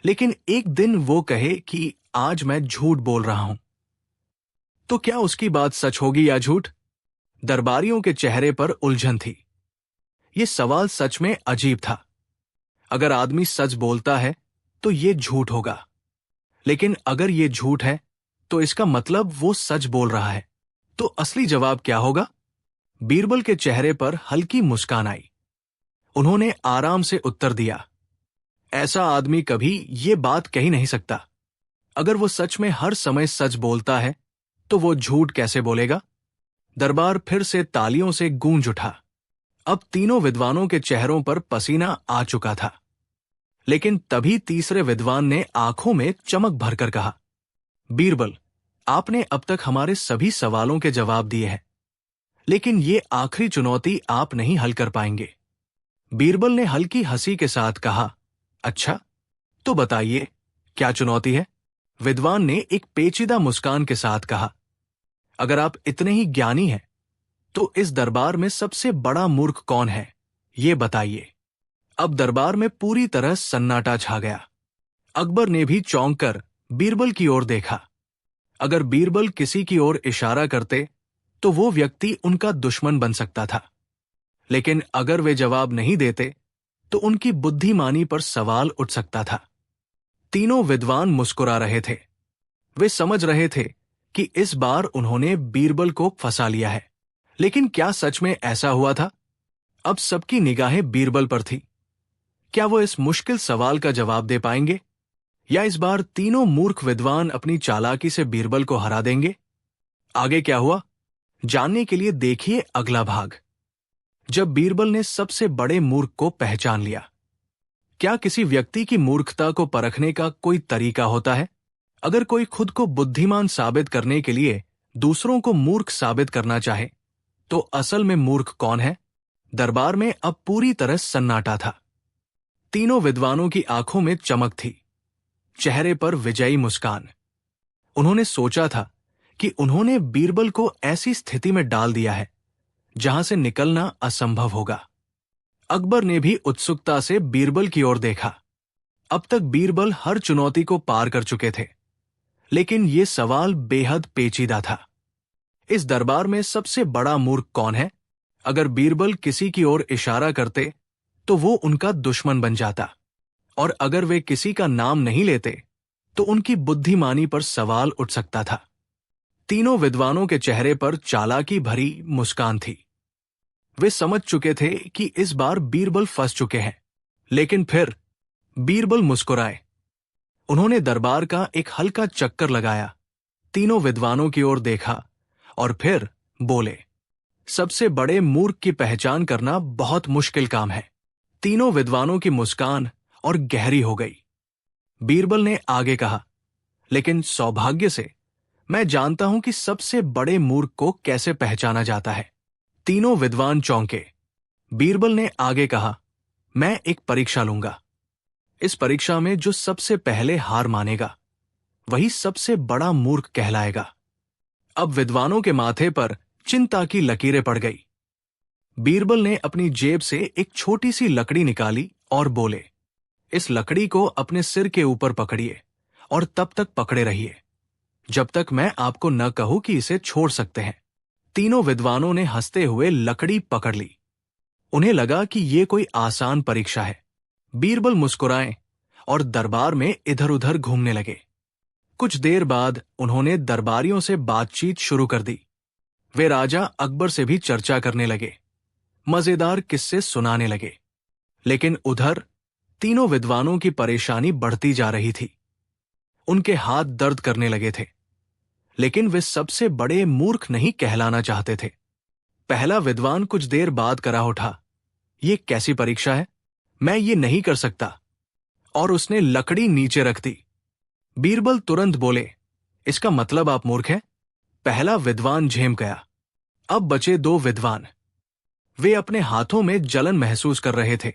लेकिन एक दिन वो कहे कि आज मैं झूठ बोल रहा हूं, तो क्या उसकी बात सच होगी या झूठ? दरबारियों के चेहरे पर उलझन थी। ये सवाल सच में अजीब था। अगर आदमी सच बोलता है तो ये झूठ होगा, लेकिन अगर ये झूठ है तो इसका मतलब वो सच बोल रहा है। तो असली जवाब क्या होगा? बीरबल के चेहरे पर हल्की मुस्कान आई। उन्होंने आराम से उत्तर दिया, ऐसा आदमी कभी ये बात कह ही नहीं सकता। अगर वो सच में हर समय सच बोलता है तो वो झूठ कैसे बोलेगा? दरबार फिर से तालियों से गूंज उठा। अब तीनों विद्वानों के चेहरों पर पसीना आ चुका था। लेकिन तभी तीसरे विद्वान ने आंखों में चमक भरकर कहा, बीरबल, आपने अब तक हमारे सभी सवालों के जवाब दिए हैं, लेकिन ये आखिरी चुनौती आप नहीं हल कर पाएंगे। बीरबल ने हल्की हंसी के साथ कहा, अच्छा, तो बताइए, क्या चुनौती है? विद्वान ने एक पेचीदा मुस्कान के साथ कहा, अगर आप इतने ही ज्ञानी हैं, तो इस दरबार में सबसे बड़ा मूर्ख कौन है, ये बताइए। अब दरबार में पूरी तरह सन्नाटा छा गया। अकबर ने भी चौंक कर बीरबल की ओर देखा। अगर बीरबल किसी की ओर इशारा करते तो वो व्यक्ति उनका दुश्मन बन सकता था, लेकिन अगर वे जवाब नहीं देते तो उनकी बुद्धिमानी पर सवाल उठ सकता था। तीनों विद्वान मुस्कुरा रहे थे। वे समझ रहे थे कि इस बार उन्होंने बीरबल को फंसा लिया है। लेकिन क्या सच में ऐसा हुआ था? अब सबकी निगाहें बीरबल पर थी। क्या वो इस मुश्किल सवाल का जवाब दे पाएंगे, या इस बार तीनों मूर्ख विद्वान अपनी चालाकी से बीरबल को हरा देंगे? आगे क्या हुआ, जानने के लिए देखिए अगला भाग। जब बीरबल ने सबसे बड़े मूर्ख को पहचान लिया। क्या किसी व्यक्ति की मूर्खता को परखने का कोई तरीका होता है? अगर कोई खुद को बुद्धिमान साबित करने के लिए दूसरों को मूर्ख साबित करना चाहे, तो असल में मूर्ख कौन है? दरबार में अब पूरी तरह सन्नाटा था। तीनों विद्वानों की आंखों में चमक थी, चेहरे पर विजयी मुस्कान। उन्होंने सोचा था कि उन्होंने बीरबल को ऐसी स्थिति में डाल दिया है जहां से निकलना असंभव होगा। अकबर ने भी उत्सुकता से बीरबल की ओर देखा। अब तक बीरबल हर चुनौती को पार कर चुके थे, लेकिन ये सवाल बेहद पेचीदा था। इस दरबार में सबसे बड़ा मूर्ख कौन है? अगर बीरबल किसी की ओर इशारा करते तो वो उनका दुश्मन बन जाता, और अगर वे किसी का नाम नहीं लेते तो उनकी बुद्धिमानी पर सवाल उठ सकता था। तीनों विद्वानों के चेहरे पर चालाकी भरी मुस्कान थी। वे समझ चुके थे कि इस बार बीरबल फंस चुके हैं, लेकिन फिर बीरबल मुस्कुराए। उन्होंने दरबार का एक हल्का चक्कर लगाया, तीनों विद्वानों की ओर देखा और फिर बोले, सबसे बड़े मूर्ख की पहचान करना बहुत मुश्किल काम है। तीनों विद्वानों की मुस्कान और गहरी हो गई। बीरबल ने आगे कहा, लेकिन सौभाग्य से मैं जानता हूं कि सबसे बड़े मूर्ख को कैसे पहचाना जाता है। तीनों विद्वान चौंके। बीरबल ने आगे कहा, मैं एक परीक्षा लूंगा। इस परीक्षा में जो सबसे पहले हार मानेगा वही सबसे बड़ा मूर्ख कहलाएगा। अब विद्वानों के माथे पर चिंता की लकीरें पड़ गई। बीरबल ने अपनी जेब से एक छोटी सी लकड़ी निकाली और बोले, इस लकड़ी को अपने सिर के ऊपर पकड़िए और तब तक पकड़े रहिए जब तक मैं आपको न कहूं कि इसे छोड़ सकते हैं। तीनों विद्वानों ने हंसते हुए लकड़ी पकड़ ली। उन्हें लगा कि ये कोई आसान परीक्षा है। बीरबल मुस्कुराए और दरबार में इधर उधर घूमने लगे। कुछ देर बाद उन्होंने दरबारियों से बातचीत शुरू कर दी। वे राजा अकबर से भी चर्चा करने लगे, मजेदार किस्से सुनाने लगे। लेकिन उधर तीनों विद्वानों की परेशानी बढ़ती जा रही थी। उनके हाथ दर्द करने लगे थे, लेकिन वे सबसे बड़े मूर्ख नहीं कहलाना चाहते थे। पहला विद्वान कुछ देर बाद करा उठा, ये कैसी परीक्षा है, मैं ये नहीं कर सकता, और उसने लकड़ी नीचे रख दी। बीरबल तुरंत बोले, इसका मतलब आप मूर्ख हैं? पहला विद्वान झेम गया। अब बचे दो विद्वान। वे अपने हाथों में जलन महसूस कर रहे थे,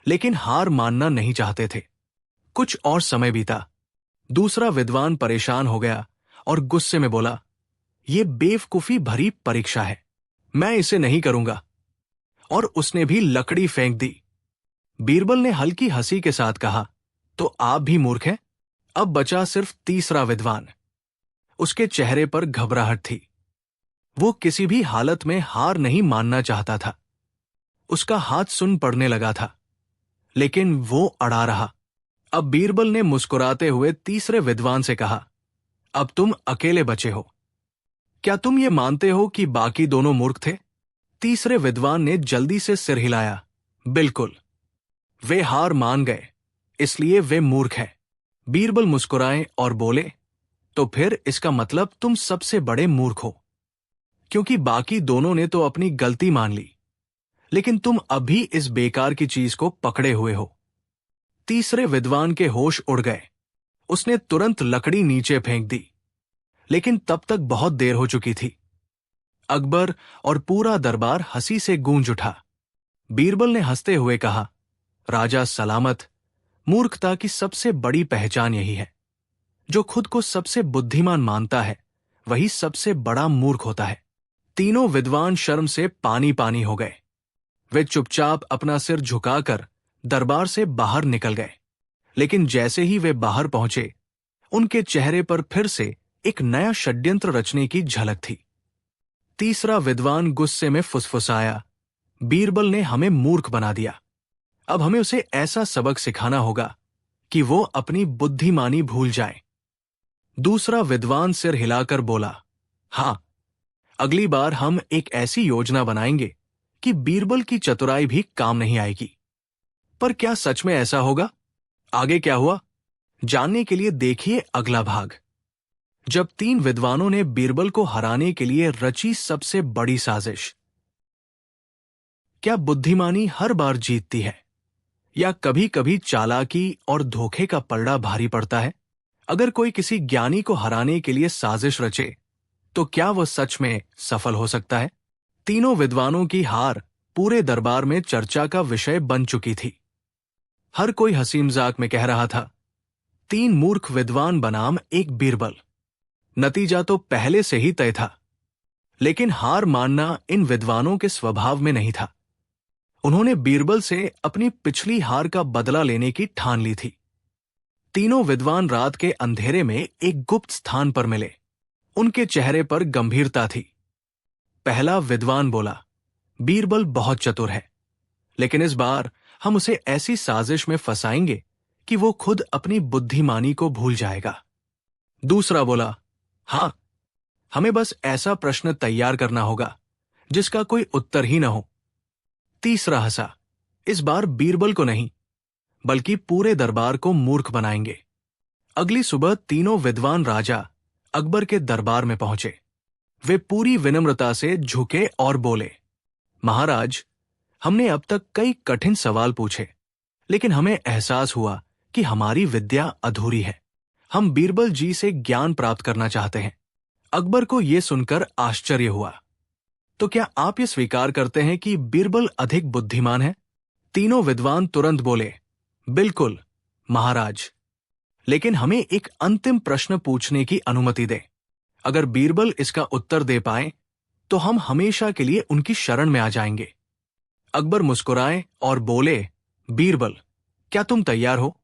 लेकिन हार मानना नहीं चाहते थे। कुछ और समय बीता। दूसरा विद्वान परेशान हो गया और गुस्से में बोला, यह बेवकूफी भरी परीक्षा है, मैं इसे नहीं करूंगा, और उसने भी लकड़ी फेंक दी। बीरबल ने हल्की हंसी के साथ कहा, तो आप भी मूर्ख हैं? अब बचा सिर्फ तीसरा विद्वान। उसके चेहरे पर घबराहट थी। वो किसी भी हालत में हार नहीं मानना चाहता था। उसका हाथ सुन पड़ने लगा था, लेकिन वो अड़ा रहा। अब बीरबल ने मुस्कुराते हुए तीसरे विद्वान से कहा, अब तुम अकेले बचे हो। क्या तुम ये मानते हो कि बाकी दोनों मूर्ख थे? तीसरे विद्वान ने जल्दी से सिर हिलाया, बिल्कुल। वे हार मान गए, इसलिए वे मूर्ख हैं। बीरबल मुस्कुराए और बोले, तो फिर इसका मतलब तुम सबसे बड़े मूर्ख हो, क्योंकि बाकी दोनों ने तो अपनी गलती मान ली, लेकिन तुम अभी इस बेकार की चीज को पकड़े हुए हो। तीसरे विद्वान के होश उड़ गए। उसने तुरंत लकड़ी नीचे फेंक दी, लेकिन तब तक बहुत देर हो चुकी थी। अकबर और पूरा दरबार हंसी से गूंज उठा। बीरबल ने हंसते हुए कहा, राजा सलामत। मूर्खता की सबसे बड़ी पहचान यही है। जो खुद को सबसे बुद्धिमान मानता है, वही सबसे बड़ा मूर्ख होता है। तीनों विद्वान शर्म से पानी पानी हो गए। वे चुपचाप अपना सिर झुकाकर दरबार से बाहर निकल गए। लेकिन जैसे ही वे बाहर पहुंचे, उनके चेहरे पर फिर से एक नया षड्यंत्र रचने की झलक थी। तीसरा विद्वान गुस्से में फुसफुसाया, बीरबल ने हमें मूर्ख बना दिया। अब हमें उसे ऐसा सबक सिखाना होगा कि वो अपनी बुद्धिमानी भूल जाए। दूसरा विद्वान सिर हिलाकर बोला, हां, अगली बार हम एक ऐसी योजना बनाएंगे कि बीरबल की चतुराई भी काम नहीं आएगी। पर क्या सच में ऐसा होगा? आगे क्या हुआ, जानने के लिए देखिए अगला भाग। जब तीन विद्वानों ने बीरबल को हराने के लिए रची सबसे बड़ी साजिश। क्या बुद्धिमानी हर बार जीतती है, या कभी कभी चालाकी और धोखे का पलड़ा भारी पड़ता है? अगर कोई किसी ज्ञानी को हराने के लिए साजिश रचे, तो क्या वह सच में सफल हो सकता है? तीनों विद्वानों की हार पूरे दरबार में चर्चा का विषय बन चुकी थी। हर कोई हंसी मजाक में कह रहा था, तीन मूर्ख विद्वान बनाम एक बीरबल। नतीजा तो पहले से ही तय था, लेकिन हार मानना इन विद्वानों के स्वभाव में नहीं था। उन्होंने बीरबल से अपनी पिछली हार का बदला लेने की ठान ली थी। तीनों विद्वान रात के अंधेरे में एक गुप्त स्थान पर मिले। उनके चेहरे पर गंभीरता थी। पहला विद्वान बोला, बीरबल बहुत चतुर है, लेकिन इस बार हम उसे ऐसी साजिश में फंसाएंगे कि वो खुद अपनी बुद्धिमानी को भूल जाएगा। दूसरा बोला, हां, हमें बस ऐसा प्रश्न तैयार करना होगा जिसका कोई उत्तर ही न हो। तीसरा हंसा, इस बार बीरबल को नहीं, बल्कि पूरे दरबार को मूर्ख बनाएंगे। अगली सुबह तीनों विद्वान राजा अकबर के दरबार में पहुंचे। वे पूरी विनम्रता से झुके और बोले, महाराज, हमने अब तक कई कठिन सवाल पूछे, लेकिन हमें एहसास हुआ कि हमारी विद्या अधूरी है। हम बीरबल जी से ज्ञान प्राप्त करना चाहते हैं। अकबर को यह सुनकर आश्चर्य हुआ। तो क्या आप ये स्वीकार करते हैं कि बीरबल अधिक बुद्धिमान है? तीनों विद्वान तुरंत बोले, बिल्कुल महाराज, लेकिन हमें एक अंतिम प्रश्न पूछने की अनुमति दें। अगर बीरबल इसका उत्तर दे पाए, तो हम हमेशा के लिए उनकी शरण में आ जाएंगे। अकबर मुस्कुराए और बोले, बीरबल, क्या तुम तैयार हो?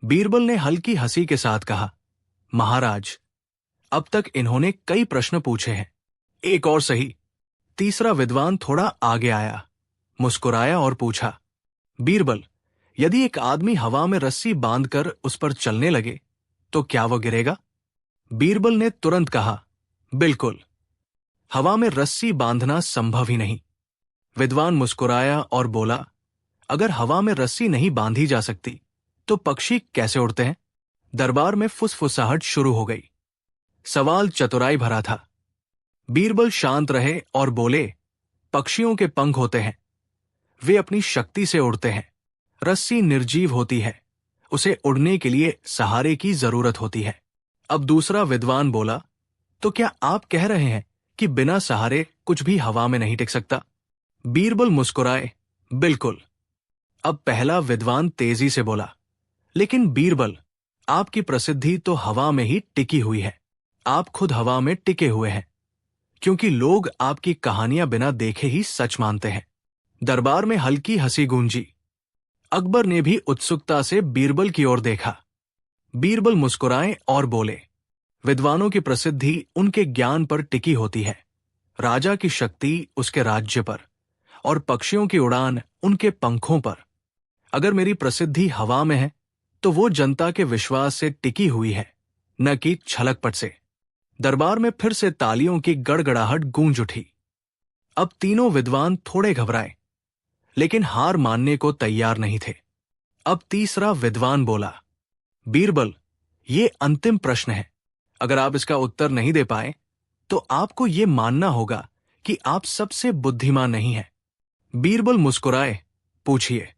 बीरबल ने हल्की हंसी के साथ कहा, महाराज, अब तक इन्होंने कई प्रश्न पूछे हैं, एक और सही। तीसरा विद्वान थोड़ा आगे आया, मुस्कुराया और पूछा, बीरबल, यदि एक आदमी हवा में रस्सी बांधकर उस पर चलने लगे, तो क्या वो गिरेगा? बीरबल ने तुरंत कहा, बिल्कुल। हवा में रस्सी बांधना संभव ही नहीं। विद्वान मुस्कुराया और बोला, अगर हवा में रस्सी नहीं बांधी जा सकती तो पक्षी कैसे उड़ते हैं? दरबार में फुसफुसाहट शुरू हो गई। सवाल चतुराई भरा था। बीरबल शांत रहे और बोले, पक्षियों के पंख होते हैं, वे अपनी शक्ति से उड़ते हैं। रस्सी निर्जीव होती है, उसे उड़ने के लिए सहारे की जरूरत होती है। अब दूसरा विद्वान बोला, तो क्या आप कह रहे हैं कि बिना सहारे कुछ भी हवा में नहीं टिक सकता? बीरबल मुस्कुराए, बिल्कुल। अब पहला विद्वान तेजी से बोला, लेकिन बीरबल, आपकी प्रसिद्धि तो हवा में ही टिकी हुई है। आप खुद हवा में टिके हुए हैं, क्योंकि लोग आपकी कहानियां बिना देखे ही सच मानते हैं। दरबार में हल्की हंसी गूंजी। अकबर ने भी उत्सुकता से बीरबल की ओर देखा। बीरबल मुस्कुराए और बोले, विद्वानों की प्रसिद्धि उनके ज्ञान पर टिकी होती है, राजा की शक्ति उसके राज्य पर, और पक्षियों की उड़ान उनके पंखों पर। अगर मेरी प्रसिद्धि हवा में है तो वो जनता के विश्वास से टिकी हुई है, न कि छलकपट से। दरबार में फिर से तालियों की गड़गड़ाहट गूंज उठी। अब तीनों विद्वान थोड़े घबराए, लेकिन हार मानने को तैयार नहीं थे। अब तीसरा विद्वान बोला, बीरबल, ये अंतिम प्रश्न है। अगर आप इसका उत्तर नहीं दे पाए तो आपको ये मानना होगा कि आप सबसे बुद्धिमान नहीं हैं। बीरबल मुस्कुराए, पूछिए।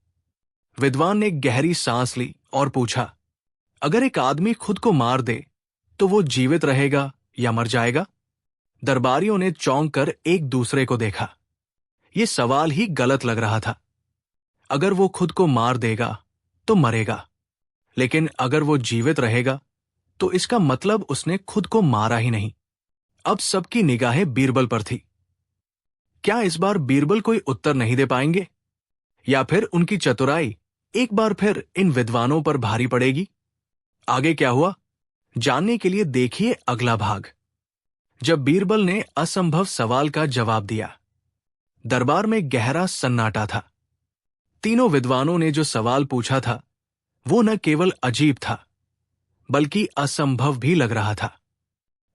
विद्वान ने गहरी सांस ली और पूछा, अगर एक आदमी खुद को मार दे तो वो जीवित रहेगा या मर जाएगा? दरबारियों ने चौंक कर एक दूसरे को देखा। ये सवाल ही गलत लग रहा था। अगर वो खुद को मार देगा तो मरेगा, लेकिन अगर वो जीवित रहेगा तो इसका मतलब उसने खुद को मारा ही नहीं। अब सबकी निगाहें बीरबल पर थी। क्या इस बार बीरबल कोई उत्तर नहीं दे पाएंगे, या फिर उनकी चतुराई एक बार फिर इन विद्वानों पर भारी पड़ेगी? आगे क्या हुआ, जानने के लिए देखिए अगला भाग। जब बीरबल ने असंभव सवाल का जवाब दिया, दरबार में गहरा सन्नाटा था। तीनों विद्वानों ने जो सवाल पूछा था वो न केवल अजीब था, बल्कि असंभव भी लग रहा था।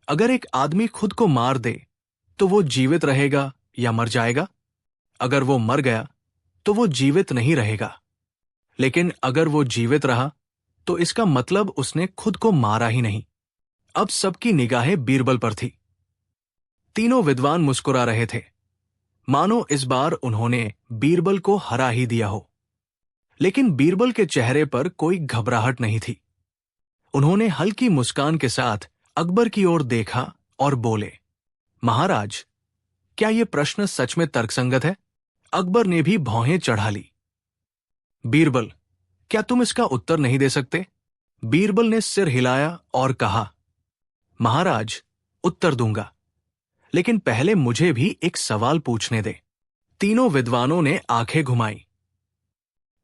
अगर एक आदमी खुद को मार दे तो वो जीवित रहेगा या मर जाएगा? अगर वो मर गया तो वो जीवित नहीं रहेगा, लेकिन अगर वो जीवित रहा तो इसका मतलब उसने खुद को मारा ही नहीं। अब सबकी निगाहें बीरबल पर थी। तीनों विद्वान मुस्कुरा रहे थे, मानो इस बार उन्होंने बीरबल को हरा ही दिया हो। लेकिन बीरबल के चेहरे पर कोई घबराहट नहीं थी। उन्होंने हल्की मुस्कान के साथ अकबर की ओर देखा और बोले, महाराज, क्या यह प्रश्न सच में तर्कसंगत है? अकबर ने भी भौहें चढ़ा ली। बीरबल, क्या तुम इसका उत्तर नहीं दे सकते? बीरबल ने सिर हिलाया और कहा, महाराज, उत्तर दूंगा, लेकिन पहले मुझे भी एक सवाल पूछने दे। तीनों विद्वानों ने आंखें घुमाई।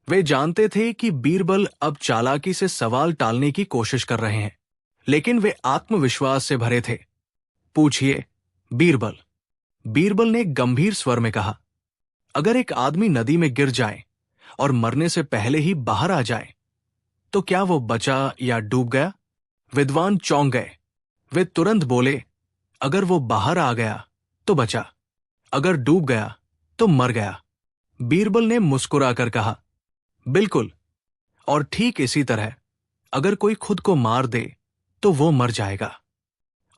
वे जानते थे कि बीरबल अब चालाकी से सवाल टालने की कोशिश कर रहे हैं, लेकिन वे आत्मविश्वास से भरे थे। पूछिए, बीरबल। बीरबल ने गंभीर स्वर में कहा, अगर एक आदमी नदी में गिर जाए और मरने से पहले ही बाहर आ जाए तो क्या वो बचा या डूब गया? विद्वान चौंक गए। वे तुरंत बोले, अगर वो बाहर आ गया तो बचा, अगर डूब गया तो मर गया। बीरबल ने मुस्कुराकर कहा, बिल्कुल, और ठीक इसी तरह अगर कोई खुद को मार दे तो वो मर जाएगा,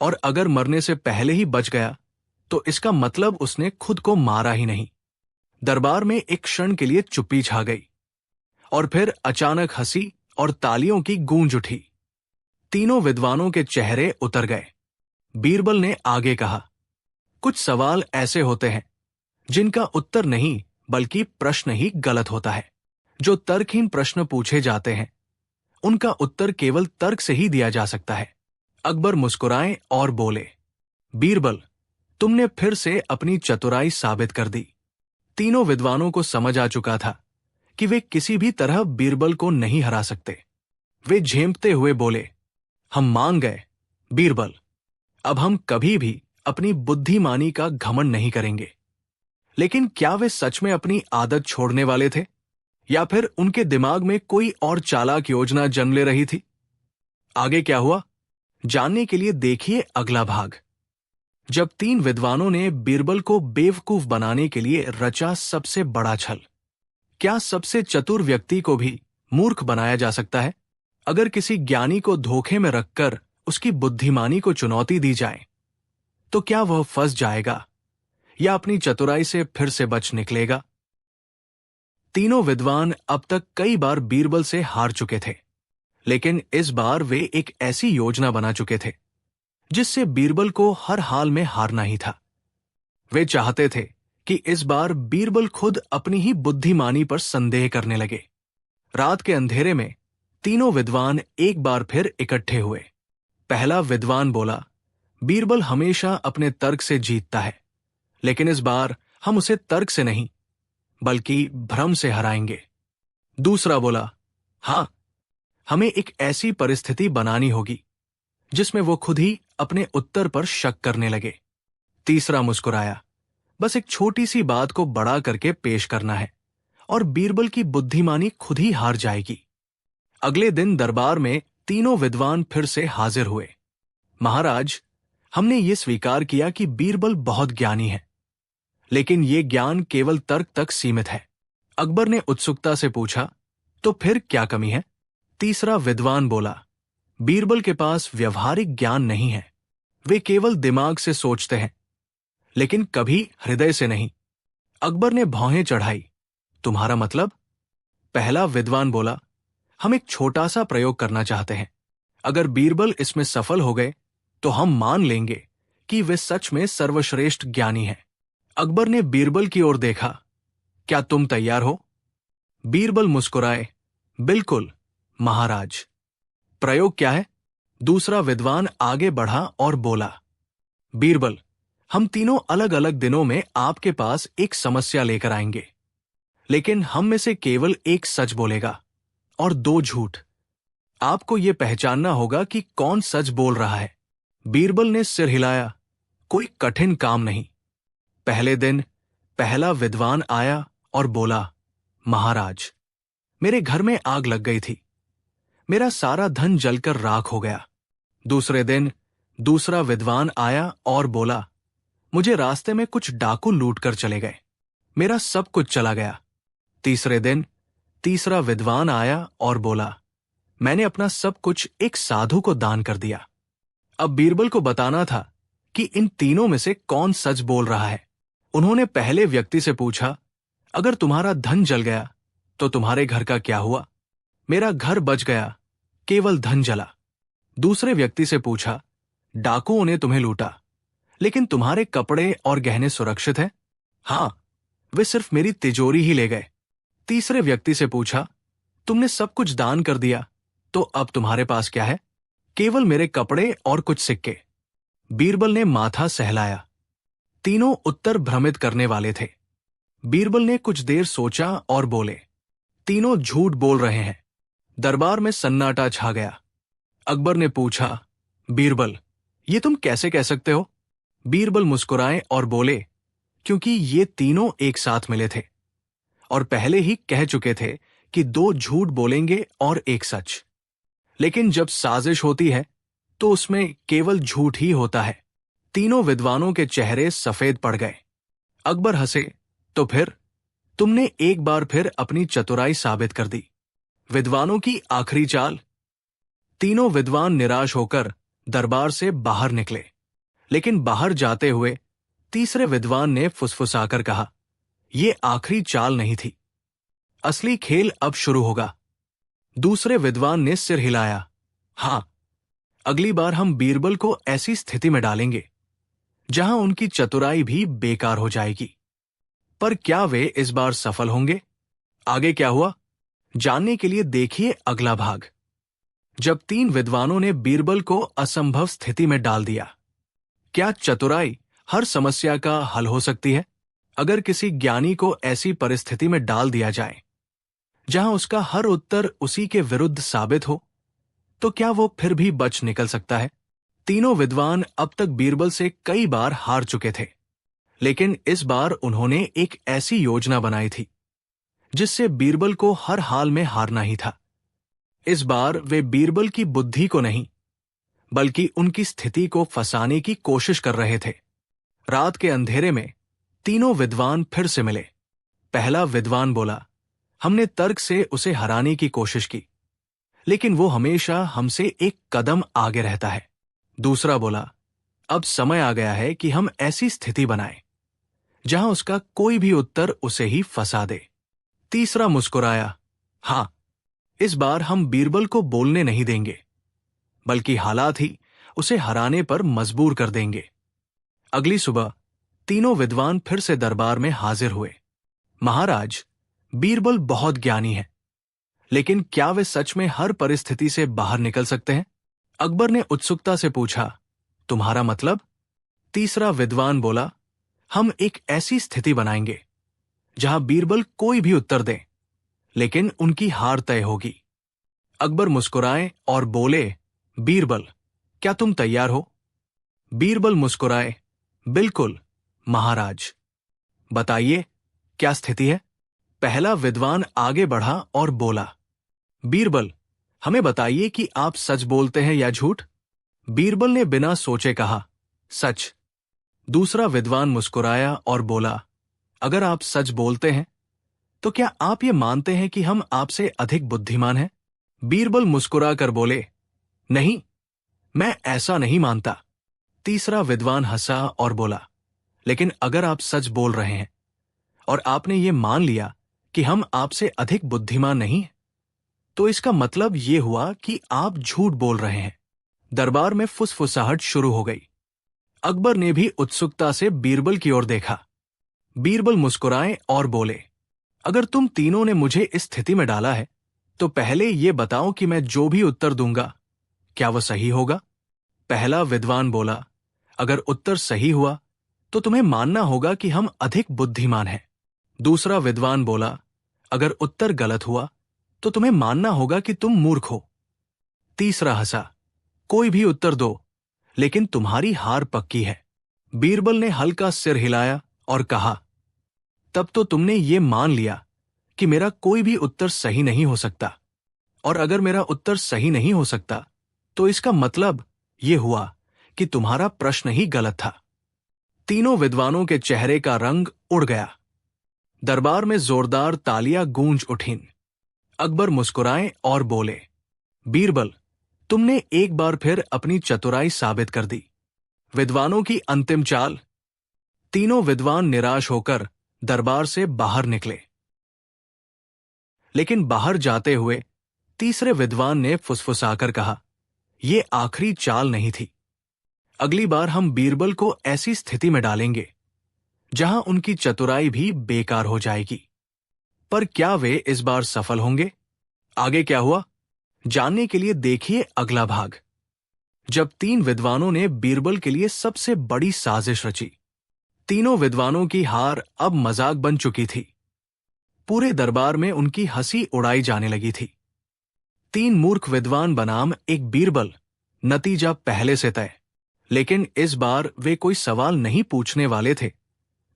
और अगर मरने से पहले ही बच गया तो इसका मतलब उसने खुद को मारा ही नहीं। दरबार में एक क्षण के लिए चुप्पी छा गई, और फिर अचानक हंसी और तालियों की गूंज उठी। तीनों विद्वानों के चेहरे उतर गए। बीरबल ने आगे कहा, कुछ सवाल ऐसे होते हैं जिनका उत्तर नहीं बल्कि प्रश्न ही गलत होता है। जो तर्कहीन प्रश्न पूछे जाते हैं उनका उत्तर केवल तर्क से ही दिया जा सकता है। अकबर मुस्कुराए और बोले, बीरबल, तुमने फिर से अपनी चतुराई साबित कर दी। तीनों विद्वानों को समझ आ चुका था कि वे किसी भी तरह बीरबल को नहीं हरा सकते। वे झेंपते हुए बोले, हम मान गए बीरबल, अब हम कभी भी अपनी बुद्धिमानी का घमंड नहीं करेंगे। लेकिन क्या वे सच में अपनी आदत छोड़ने वाले थे, या फिर उनके दिमाग में कोई और चालाक योजना जन्म ले रही थी? आगे क्या हुआ, जानने के लिए देखिए अगला भाग। जब 3 विद्वानों ने बीरबल को बेवकूफ बनाने के लिए रचा सबसे बड़ा छल। क्या सबसे चतुर व्यक्ति को भी मूर्ख बनाया जा सकता है? अगर किसी ज्ञानी को धोखे में रखकर उसकी बुद्धिमानी को चुनौती दी जाए तो क्या वह फंस जाएगा या अपनी चतुराई से फिर से बच निकलेगा? तीनों विद्वान अब तक कई बार बीरबल से हार चुके थे, लेकिन इस बार वे एक ऐसी योजना बना चुके थे जिससे बीरबल को हर हाल में हारना ही था। वे चाहते थे कि इस बार बीरबल खुद अपनी ही बुद्धिमानी पर संदेह करने लगे। रात के अंधेरे में तीनों विद्वान एक बार फिर इकट्ठे हुए। पहला विद्वान बोला, बीरबल हमेशा अपने तर्क से जीतता है, लेकिन इस बार हम उसे तर्क से नहीं बल्कि भ्रम से हराएंगे। दूसरा बोला, हाँ, हमें एक ऐसी परिस्थिति बनानी होगी जिसमें वो खुद ही अपने उत्तर पर शक करने लगे। तीसरा मुस्कुराया, बस एक छोटी सी बात को बड़ा करके पेश करना है और बीरबल की बुद्धिमानी खुद ही हार जाएगी। अगले दिन दरबार में तीनों विद्वान फिर से हाजिर हुए। महाराज, हमने ये स्वीकार किया कि बीरबल बहुत ज्ञानी है, लेकिन ये ज्ञान केवल तर्क तक सीमित है। अकबर ने उत्सुकता से पूछा, तो फिर क्या कमी है? तीसरा विद्वान बोला, बीरबल के पास व्यवहारिक ज्ञान नहीं है, वे केवल दिमाग से सोचते हैं, लेकिन कभी हृदय से नहीं। अकबर ने भौहें चढ़ाई, तुम्हारा मतलब? पहला विद्वान बोला, हम एक छोटा सा प्रयोग करना चाहते हैं। अगर बीरबल इसमें सफल हो गए तो हम मान लेंगे कि वे सच में सर्वश्रेष्ठ ज्ञानी हैं। अकबर ने बीरबल की ओर देखा, क्या तुम तैयार हो? बीरबल मुस्कुराए, बिल्कुल महाराज। प्रयोग क्या है? दूसरा विद्वान आगे बढ़ा और बोला, बीरबल, हम तीनों अलग अलग दिनों में आपके पास एक समस्या लेकर आएंगे, लेकिन हम में से केवल एक सच बोलेगा और 2 झूठ। आपको यह पहचानना होगा कि कौन सच बोल रहा है। बीरबल ने सिर हिलाया, कोई कठिन काम नहीं। पहले दिन पहला विद्वान आया और बोला, महाराज, मेरे घर में आग लग गई थी, मेरा सारा धन जलकर राख हो गया। दूसरे दिन दूसरा विद्वान आया और बोला, मुझे रास्ते में कुछ डाकू लूट कर चले गए, मेरा सब कुछ चला गया। तीसरे दिन तीसरा विद्वान आया और बोला, मैंने अपना सब कुछ एक साधु को दान कर दिया। अब बीरबल को बताना था कि इन तीनों में से कौन सच बोल रहा है। उन्होंने पहले व्यक्ति से पूछा, अगर तुम्हारा धन जल गया तो तुम्हारे घर का क्या हुआ? मेरा घर बच गया, केवल धन जला। दूसरे व्यक्ति से पूछा, डाकुओं ने तुम्हें लूटा, लेकिन तुम्हारे कपड़े और गहने सुरक्षित हैं? हाँ, वे सिर्फ मेरी तिजोरी ही ले गए। तीसरे व्यक्ति से पूछा, तुमने सब कुछ दान कर दिया, तो अब तुम्हारे पास क्या है? केवल मेरे कपड़े और कुछ सिक्के। बीरबल ने माथा सहलाया। तीनों उत्तर भ्रमित करने वाले थे। बीरबल ने कुछ देर सोचा और बोले, तीनों झूठ बोल रहे हैं। दरबार में सन्नाटा छा गया। अकबर ने पूछा, बीरबल, ये तुम कैसे कह सकते हो? बीरबल मुस्कुराए और बोले, क्योंकि ये तीनों एक साथ मिले थे और पहले ही कह चुके थे कि 2 झूठ बोलेंगे और एक सच। लेकिन जब साजिश होती है तो उसमें केवल झूठ ही होता है। तीनों विद्वानों के चेहरे सफेद पड़ गए। अकबर हंसे, तो फिर तुमने एक बार फिर अपनी चतुराई साबित कर दी। विद्वानों की आखिरी चाल। तीनों विद्वान निराश होकर दरबार से बाहर निकले, लेकिन बाहर जाते हुए तीसरे विद्वान ने फुसफुसाकर कहा, यह आखिरी चाल नहीं थी, असली खेल अब शुरू होगा। दूसरे विद्वान ने सिर हिलाया, हां, अगली बार हम बीरबल को ऐसी स्थिति में डालेंगे जहां उनकी चतुराई भी बेकार हो जाएगी। पर क्या वे इस बार सफल होंगे? आगे क्या हुआ, जानने के लिए देखिए अगला भाग। जब 3 विद्वानों ने बीरबल को असंभव स्थिति में डाल दिया। क्या चतुराई हर समस्या का हल हो सकती है? अगर किसी ज्ञानी को ऐसी परिस्थिति में डाल दिया जाए जहां उसका हर उत्तर उसी के विरुद्ध साबित हो, तो क्या वो फिर भी बच निकल सकता है? तीनों विद्वान अब तक बीरबल से कई बार हार चुके थे, लेकिन इस बार उन्होंने एक ऐसी योजना बनाई थी जिससे बीरबल को हर हाल में हारना ही था। इस बार वे बीरबल की बुद्धि को नहीं, बल्कि उनकी स्थिति को फंसाने की कोशिश कर रहे थे। रात के अंधेरे में तीनों विद्वान फिर से मिले। पहला विद्वान बोला, हमने तर्क से उसे हराने की कोशिश की, लेकिन वो हमेशा हमसे एक कदम आगे रहता है। दूसरा बोला, अब समय आ गया है कि हम ऐसी स्थिति बनाएं जहां उसका कोई भी उत्तर उसे ही फंसा दे। तीसरा मुस्कुराया, हाँ, इस बार हम बीरबल को बोलने नहीं देंगे, बल्कि हालात ही उसे हराने पर मजबूर कर देंगे। अगली सुबह तीनों विद्वान फिर से दरबार में हाजिर हुए। महाराज, बीरबल बहुत ज्ञानी है, लेकिन क्या वे सच में हर परिस्थिति से बाहर निकल सकते हैं? अकबर ने उत्सुकता से पूछा, तुम्हारा मतलब? तीसरा विद्वान बोला, हम एक ऐसी स्थिति बनाएंगे जहां बीरबल कोई भी उत्तर दे, लेकिन उनकी हार तय होगी। अकबर मुस्कुराए और बोले, बीरबल, क्या तुम तैयार हो? बीरबल मुस्कुराए, बिल्कुल महाराज। बताइए, क्या स्थिति है? पहला विद्वान आगे बढ़ा और बोला, बीरबल, हमें बताइए कि आप सच बोलते हैं या झूठ? बीरबल ने बिना सोचे कहा, सच। दूसरा विद्वान मुस्कुराया और बोला, अगर आप सच बोलते हैं तो क्या आप ये मानते हैं कि हम आपसे अधिक बुद्धिमान हैं? बीरबल मुस्कुराकर बोले, नहीं, मैं ऐसा नहीं मानता। तीसरा विद्वान हंसा और बोला, लेकिन अगर आप सच बोल रहे हैं और आपने ये मान लिया कि हम आपसे अधिक बुद्धिमान नहीं हैं, तो इसका मतलब ये हुआ कि आप झूठ बोल रहे हैं। दरबार में फुसफुसाहट शुरू हो गई। अकबर ने भी उत्सुकता से बीरबल की ओर देखा। बीरबल मुस्कुराए और बोले, अगर तुम तीनों ने मुझे इस स्थिति में डाला है, तो पहले ये बताओ कि मैं जो भी उत्तर दूंगा, क्या वह सही होगा? पहला विद्वान बोला, अगर उत्तर सही हुआ तो तुम्हें मानना होगा कि हम अधिक बुद्धिमान हैं। दूसरा विद्वान बोला, अगर उत्तर गलत हुआ तो तुम्हें मानना होगा कि तुम मूर्ख हो। तीसरा हंसा, कोई भी उत्तर दो, लेकिन तुम्हारी हार पक्की है। बीरबल ने हल्का सिर हिलाया और कहा, तब तो तुमने ये मान लिया कि मेरा कोई भी उत्तर सही नहीं हो सकता, और अगर मेरा उत्तर सही नहीं हो सकता तो इसका मतलब ये हुआ कि तुम्हारा प्रश्न ही गलत था। तीनों विद्वानों के चेहरे का रंग उड़ गया। दरबार में जोरदार तालियां गूंज उठीं। अकबर मुस्कुराए और बोले, बीरबल, तुमने एक बार फिर अपनी चतुराई साबित कर दी। विद्वानों की अंतिम चाल। तीनों विद्वान निराश होकर दरबार से बाहर निकले। लेकिन बाहर जाते हुए तीसरे विद्वान ने फुसफुसाकर कहा, यह आखिरी चाल नहीं थी। अगली बार हम बीरबल को ऐसी स्थिति में डालेंगे जहां उनकी चतुराई भी बेकार हो जाएगी। पर क्या वे इस बार सफल होंगे? आगे क्या हुआ, जानने के लिए देखिए अगला भाग। जब तीन विद्वानों ने बीरबल के लिए सबसे बड़ी साजिश रची। तीनों विद्वानों की हार अब मजाक बन चुकी थी। पूरे दरबार में उनकी हंसी उड़ाई जाने लगी थी। तीन मूर्ख विद्वान बनाम एक बीरबल, नतीजा पहले से तय। लेकिन इस बार वे कोई सवाल नहीं पूछने वाले थे,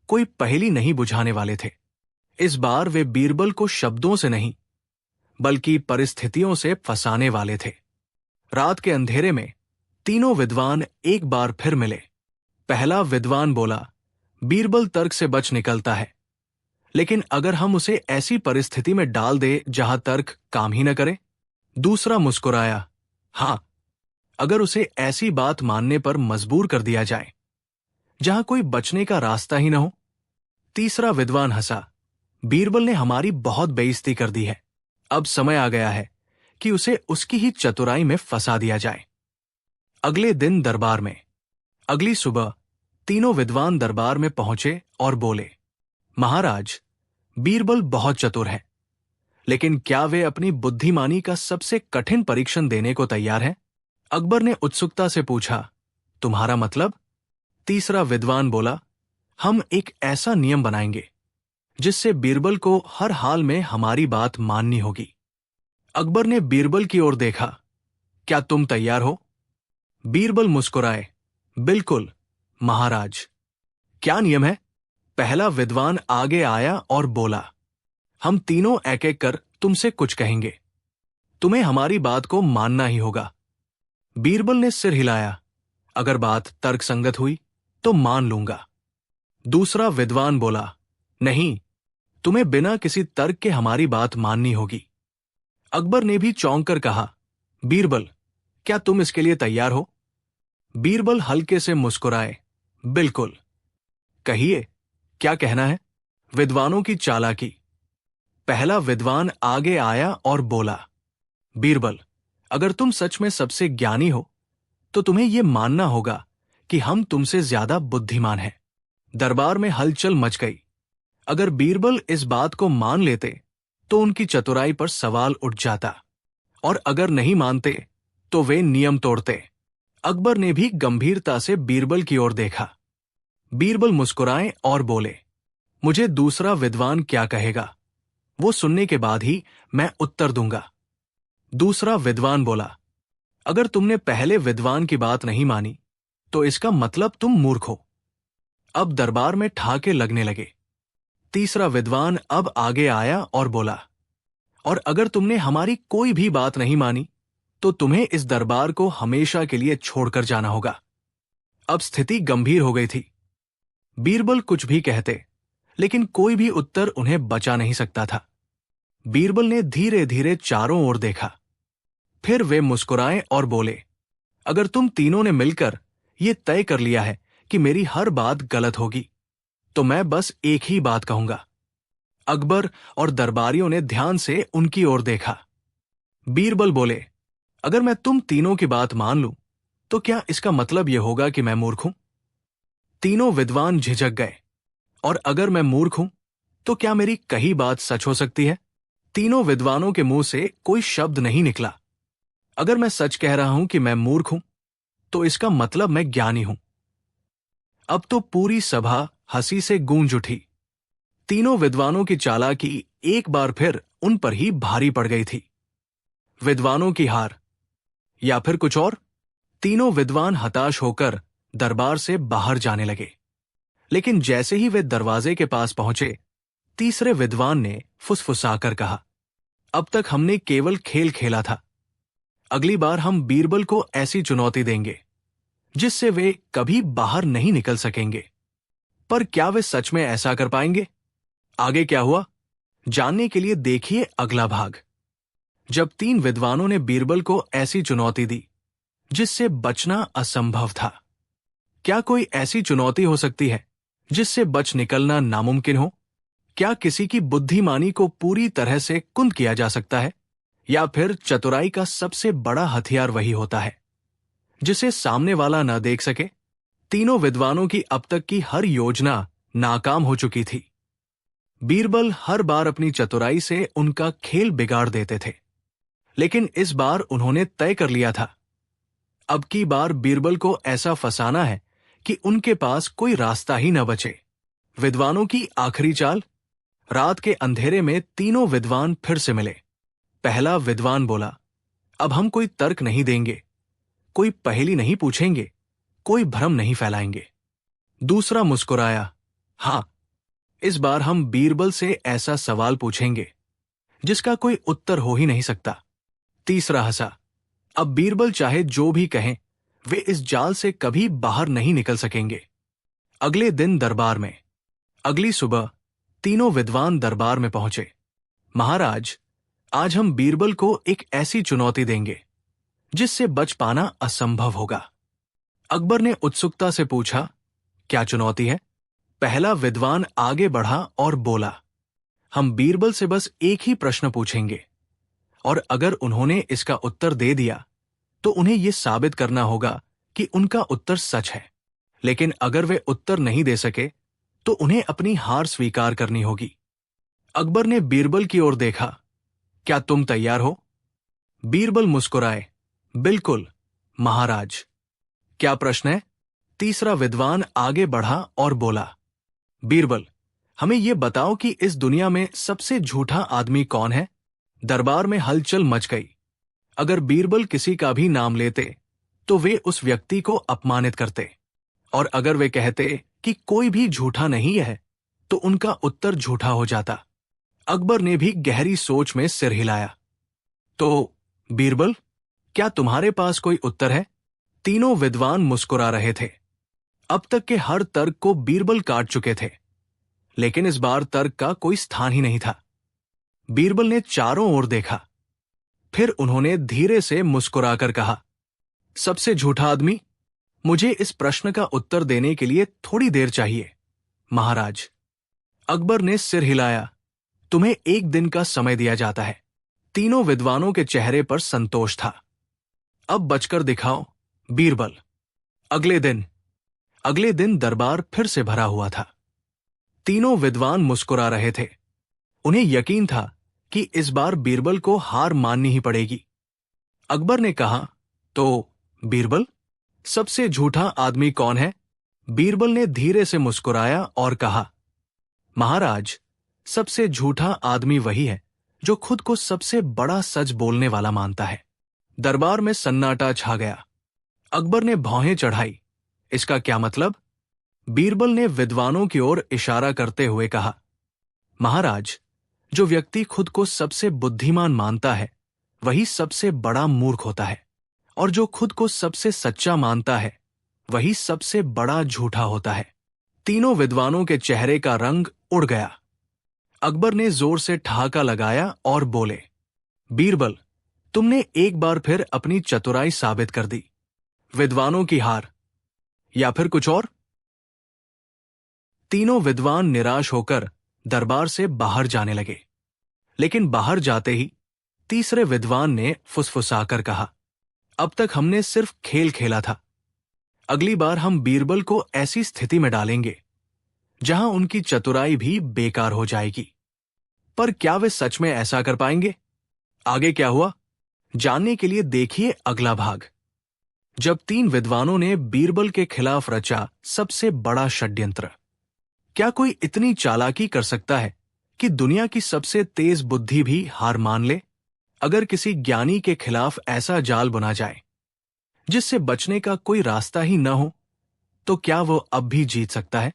कोई पहेली नहीं बुझाने वाले थे। इस बार वे बीरबल को शब्दों से नहीं, बल्कि परिस्थितियों से फंसाने वाले थे। रात के अंधेरे में तीनों विद्वान एक बार फिर मिले। पहला विद्वान बोला, बीरबल तर्क से बच निकलता है, लेकिन अगर हम उसे ऐसी परिस्थिति में डाल दे जहां तर्क काम ही न करे? दूसरा मुस्कुराया, हां, अगर उसे ऐसी बात मानने पर मजबूर कर दिया जाए जहां कोई बचने का रास्ता ही न हो। तीसरा विद्वान हंसा, बीरबल ने हमारी बहुत बेइज्जती कर दी है, अब समय आ गया है कि उसे उसकी ही चतुराई में फंसा दिया जाए। अगले दिन दरबार में। अगली सुबह तीनों विद्वान दरबार में पहुंचे और बोले, महाराज, बीरबल बहुत चतुर है, लेकिन क्या वे अपनी बुद्धिमानी का सबसे कठिन परीक्षण देने को तैयार हैं? अकबर ने उत्सुकता से पूछा, तुम्हारा मतलब? तीसरा विद्वान बोला, हम एक ऐसा नियम बनाएंगे जिससे बीरबल को हर हाल में हमारी बात माननी होगी। अकबर ने बीरबल की ओर देखा, क्या तुम तैयार हो? बीरबल मुस्कुराए, बिल्कुल महाराज। क्या नियम है? पहला विद्वान आगे आया और बोला, हम तीनों एक एक कर तुमसे कुछ कहेंगे। तुम्हें हमारी बात को मानना ही होगा। बीरबल ने सिर हिलाया। अगर बात तर्कसंगत हुई तो मान लूंगा। दूसरा विद्वान बोला, नहीं, तुम्हें बिना किसी तर्क के हमारी बात माननी होगी। अकबर ने भी चौंक कर कहा, बीरबल, क्या तुम इसके लिए तैयार हो? बीरबल हल्के से मुस्कुराए, बिल्कुल। कहिए, क्या कहना है? विद्वानों की चालाकी। पहला विद्वान आगे आया और बोला, बीरबल, अगर तुम सच में सबसे ज्ञानी हो तो तुम्हें यह मानना होगा कि हम तुमसे ज्यादा बुद्धिमान हैं। दरबार में हलचल मच गई। अगर बीरबल इस बात को मान लेते तो उनकी चतुराई पर सवाल उठ जाता, और अगर नहीं मानते तो वे नियम तोड़ते। अकबर ने भी गंभीरता से बीरबल की ओर देखा। बीरबल मुस्कुराए और बोले, मुझे दूसरा विद्वान क्या कहेगा वो सुनने के बाद ही मैं उत्तर दूंगा। दूसरा विद्वान बोला, अगर तुमने पहले विद्वान की बात नहीं मानी तो इसका मतलब तुम मूर्ख हो। अब दरबार में ठहाके लगने लगे। तीसरा विद्वान अब आगे आया और बोला, और अगर तुमने हमारी कोई भी बात नहीं मानी तो तुम्हें इस दरबार को हमेशा के लिए छोड़कर जाना होगा। अब स्थिति गंभीर हो गई थी। बीरबल कुछ भी कहते, लेकिन कोई भी उत्तर उन्हें बचा नहीं सकता था। बीरबल ने धीरे धीरे चारों ओर देखा। फिर वे मुस्कुराए और बोले, अगर तुम तीनों ने मिलकर ये तय कर लिया है कि मेरी हर बात गलत होगी तो मैं बस एक ही बात कहूंगा। अकबर और दरबारियों ने ध्यान से उनकी ओर देखा। बीरबल बोले, अगर मैं तुम तीनों की बात मान लूं तो क्या इसका मतलब यह होगा कि मैं मूर्ख हूं? तीनों विद्वान झिझक गए। और अगर मैं मूर्ख हूं तो क्या मेरी कही बात सच हो सकती है? तीनों विद्वानों के मुंह से कोई शब्द नहीं निकला। अगर मैं सच कह रहा हूं कि मैं मूर्ख हूं तो इसका मतलब मैं ज्ञानी हूं। अब तो पूरी सभा हंसी से गूंज उठी। तीनों विद्वानों की चालाकी एक बार फिर उन पर ही भारी पड़ गई थी। विद्वानों की हार, या फिर कुछ और? तीनों विद्वान हताश होकर दरबार से बाहर जाने लगे। लेकिन जैसे ही वे दरवाजे के पास पहुंचे, तीसरे विद्वान ने फुसफुसाकर कहा, अब तक हमने केवल खेल खेला था। अगली बार हम बीरबल को ऐसी चुनौती देंगे जिससे वे कभी बाहर नहीं निकल सकेंगे। पर क्या वे सच में ऐसा कर पाएंगे? आगे क्या हुआ, जानने के लिए देखिए अगला भाग। जब तीन विद्वानों ने बीरबल को ऐसी चुनौती दी जिससे बचना असंभव था। क्या कोई ऐसी चुनौती हो सकती है जिससे बच निकलना नामुमकिन हो? क्या किसी की बुद्धिमानी को पूरी तरह से कुंद किया जा सकता है? या फिर चतुराई का सबसे बड़ा हथियार वही होता है जिसे सामने वाला न देख सके? तीनों विद्वानों की अब तक की हर योजना नाकाम हो चुकी थी। बीरबल हर बार अपनी चतुराई से उनका खेल बिगाड़ देते थे, लेकिन इस बार उन्होंने तय कर लिया था, अब की बार बीरबल को ऐसा फंसाना है कि उनके पास कोई रास्ता ही न बचे। विद्वानों की आखिरी चाल। रात के अंधेरे में तीनों विद्वान फिर से मिले। पहला विद्वान बोला, अब हम कोई तर्क नहीं देंगे, कोई पहेली नहीं पूछेंगे, कोई भ्रम नहीं फैलाएंगे। दूसरा मुस्कुराया, हां, इस बार हम बीरबल से ऐसा सवाल पूछेंगे जिसका कोई उत्तर हो ही नहीं सकता। तीसरा हंसा, अब बीरबल चाहे जो भी कहें, वे इस जाल से कभी बाहर नहीं निकल सकेंगे। अगले दिन दरबार में। अगली सुबह तीनों विद्वान दरबार में पहुंचे। महाराज, आज हम बीरबल को एक ऐसी चुनौती देंगे जिससे बच पाना असंभव होगा। अकबर ने उत्सुकता से पूछा, क्या चुनौती है? पहला विद्वान आगे बढ़ा और बोला, हम बीरबल से बस एक ही प्रश्न पूछेंगे, और अगर उन्होंने इसका उत्तर दे दिया तो उन्हें यह साबित करना होगा कि उनका उत्तर सच है। लेकिन अगर वे उत्तर नहीं दे सके तो उन्हें अपनी हार स्वीकार करनी होगी। अकबर ने बीरबल की ओर देखा, क्या तुम तैयार हो? बीरबल मुस्कुराए, बिल्कुल महाराज। क्या प्रश्न है? तीसरा विद्वान आगे बढ़ा और बोला, बीरबल, हमें यह बताओ कि इस दुनिया में सबसे झूठा आदमी कौन है? दरबार में हलचल मच गई। अगर बीरबल किसी का भी नाम लेते तो वे उस व्यक्ति को अपमानित करते, और अगर वे कहते कि कोई भी झूठा नहीं है तो उनका उत्तर झूठा हो जाता। अकबर ने भी गहरी सोच में सिर हिलाया। तो बीरबल, क्या तुम्हारे पास कोई उत्तर है? तीनों विद्वान मुस्कुरा रहे थे। अब तक के हर तर्क को बीरबल काट चुके थे, लेकिन इस बार तर्क का कोई स्थान ही नहीं था। बीरबल ने चारों ओर देखा, फिर उन्होंने धीरे से मुस्कुराकर कहा, सबसे झूठा आदमी, मुझे इस प्रश्न का उत्तर देने के लिए थोड़ी देर चाहिए। महाराज, अकबर ने सिर हिलाया, तुम्हें 1 दिन का समय दिया जाता है। तीनों विद्वानों के चेहरे पर संतोष था। अब बचकर दिखाओ। बीरबल। अगले दिन दरबार फिर से भरा हुआ था। तीनों विद्वान मुस्कुरा रहे थे। उन्हें यकीन था कि इस बार बीरबल को हार माननी ही पड़ेगी। अकबर ने कहा, तो बीरबल, सबसे झूठा आदमी कौन है? बीरबल ने धीरे से मुस्कुराया और कहा, महाराज, सबसे झूठा आदमी वही है जो खुद को सबसे बड़ा सच बोलने वाला मानता है। दरबार में सन्नाटा छा गया। अकबर ने भौहें चढ़ाई। इसका क्या मतलब? बीरबल ने विद्वानों की ओर इशारा करते हुए कहा, महाराज, जो व्यक्ति खुद को सबसे बुद्धिमान मानता है वही सबसे बड़ा मूर्ख होता है, और जो खुद को सबसे सच्चा मानता है वही सबसे बड़ा झूठा होता है। तीनों विद्वानों के चेहरे का रंग उड़ गया। अकबर ने जोर से ठहाका लगाया और बोले, बीरबल, तुमने एक बार फिर अपनी चतुराई साबित कर दी। विद्वानों की हार, या फिर कुछ और? तीनों विद्वान निराश होकर दरबार से बाहर जाने लगे। लेकिन बाहर जाते ही तीसरे विद्वान ने फुसफुसाकर कहा, अब तक हमने सिर्फ खेल खेला था। अगली बार हम बीरबल को ऐसी स्थिति में डालेंगे जहां उनकी चतुराई भी बेकार हो जाएगी। पर क्या वे सच में ऐसा कर पाएंगे? आगे क्या हुआ, जानने के लिए देखिए अगला भाग। जब 3 विद्वानों ने बीरबल के खिलाफ रचा सबसे बड़ा षड्यंत्र। क्या कोई इतनी चालाकी कर सकता है कि दुनिया की सबसे तेज बुद्धि भी हार मान ले? अगर किसी ज्ञानी के खिलाफ ऐसा जाल बुना जाए जिससे बचने का कोई रास्ता ही न हो, तो क्या वो अब भी जीत सकता है?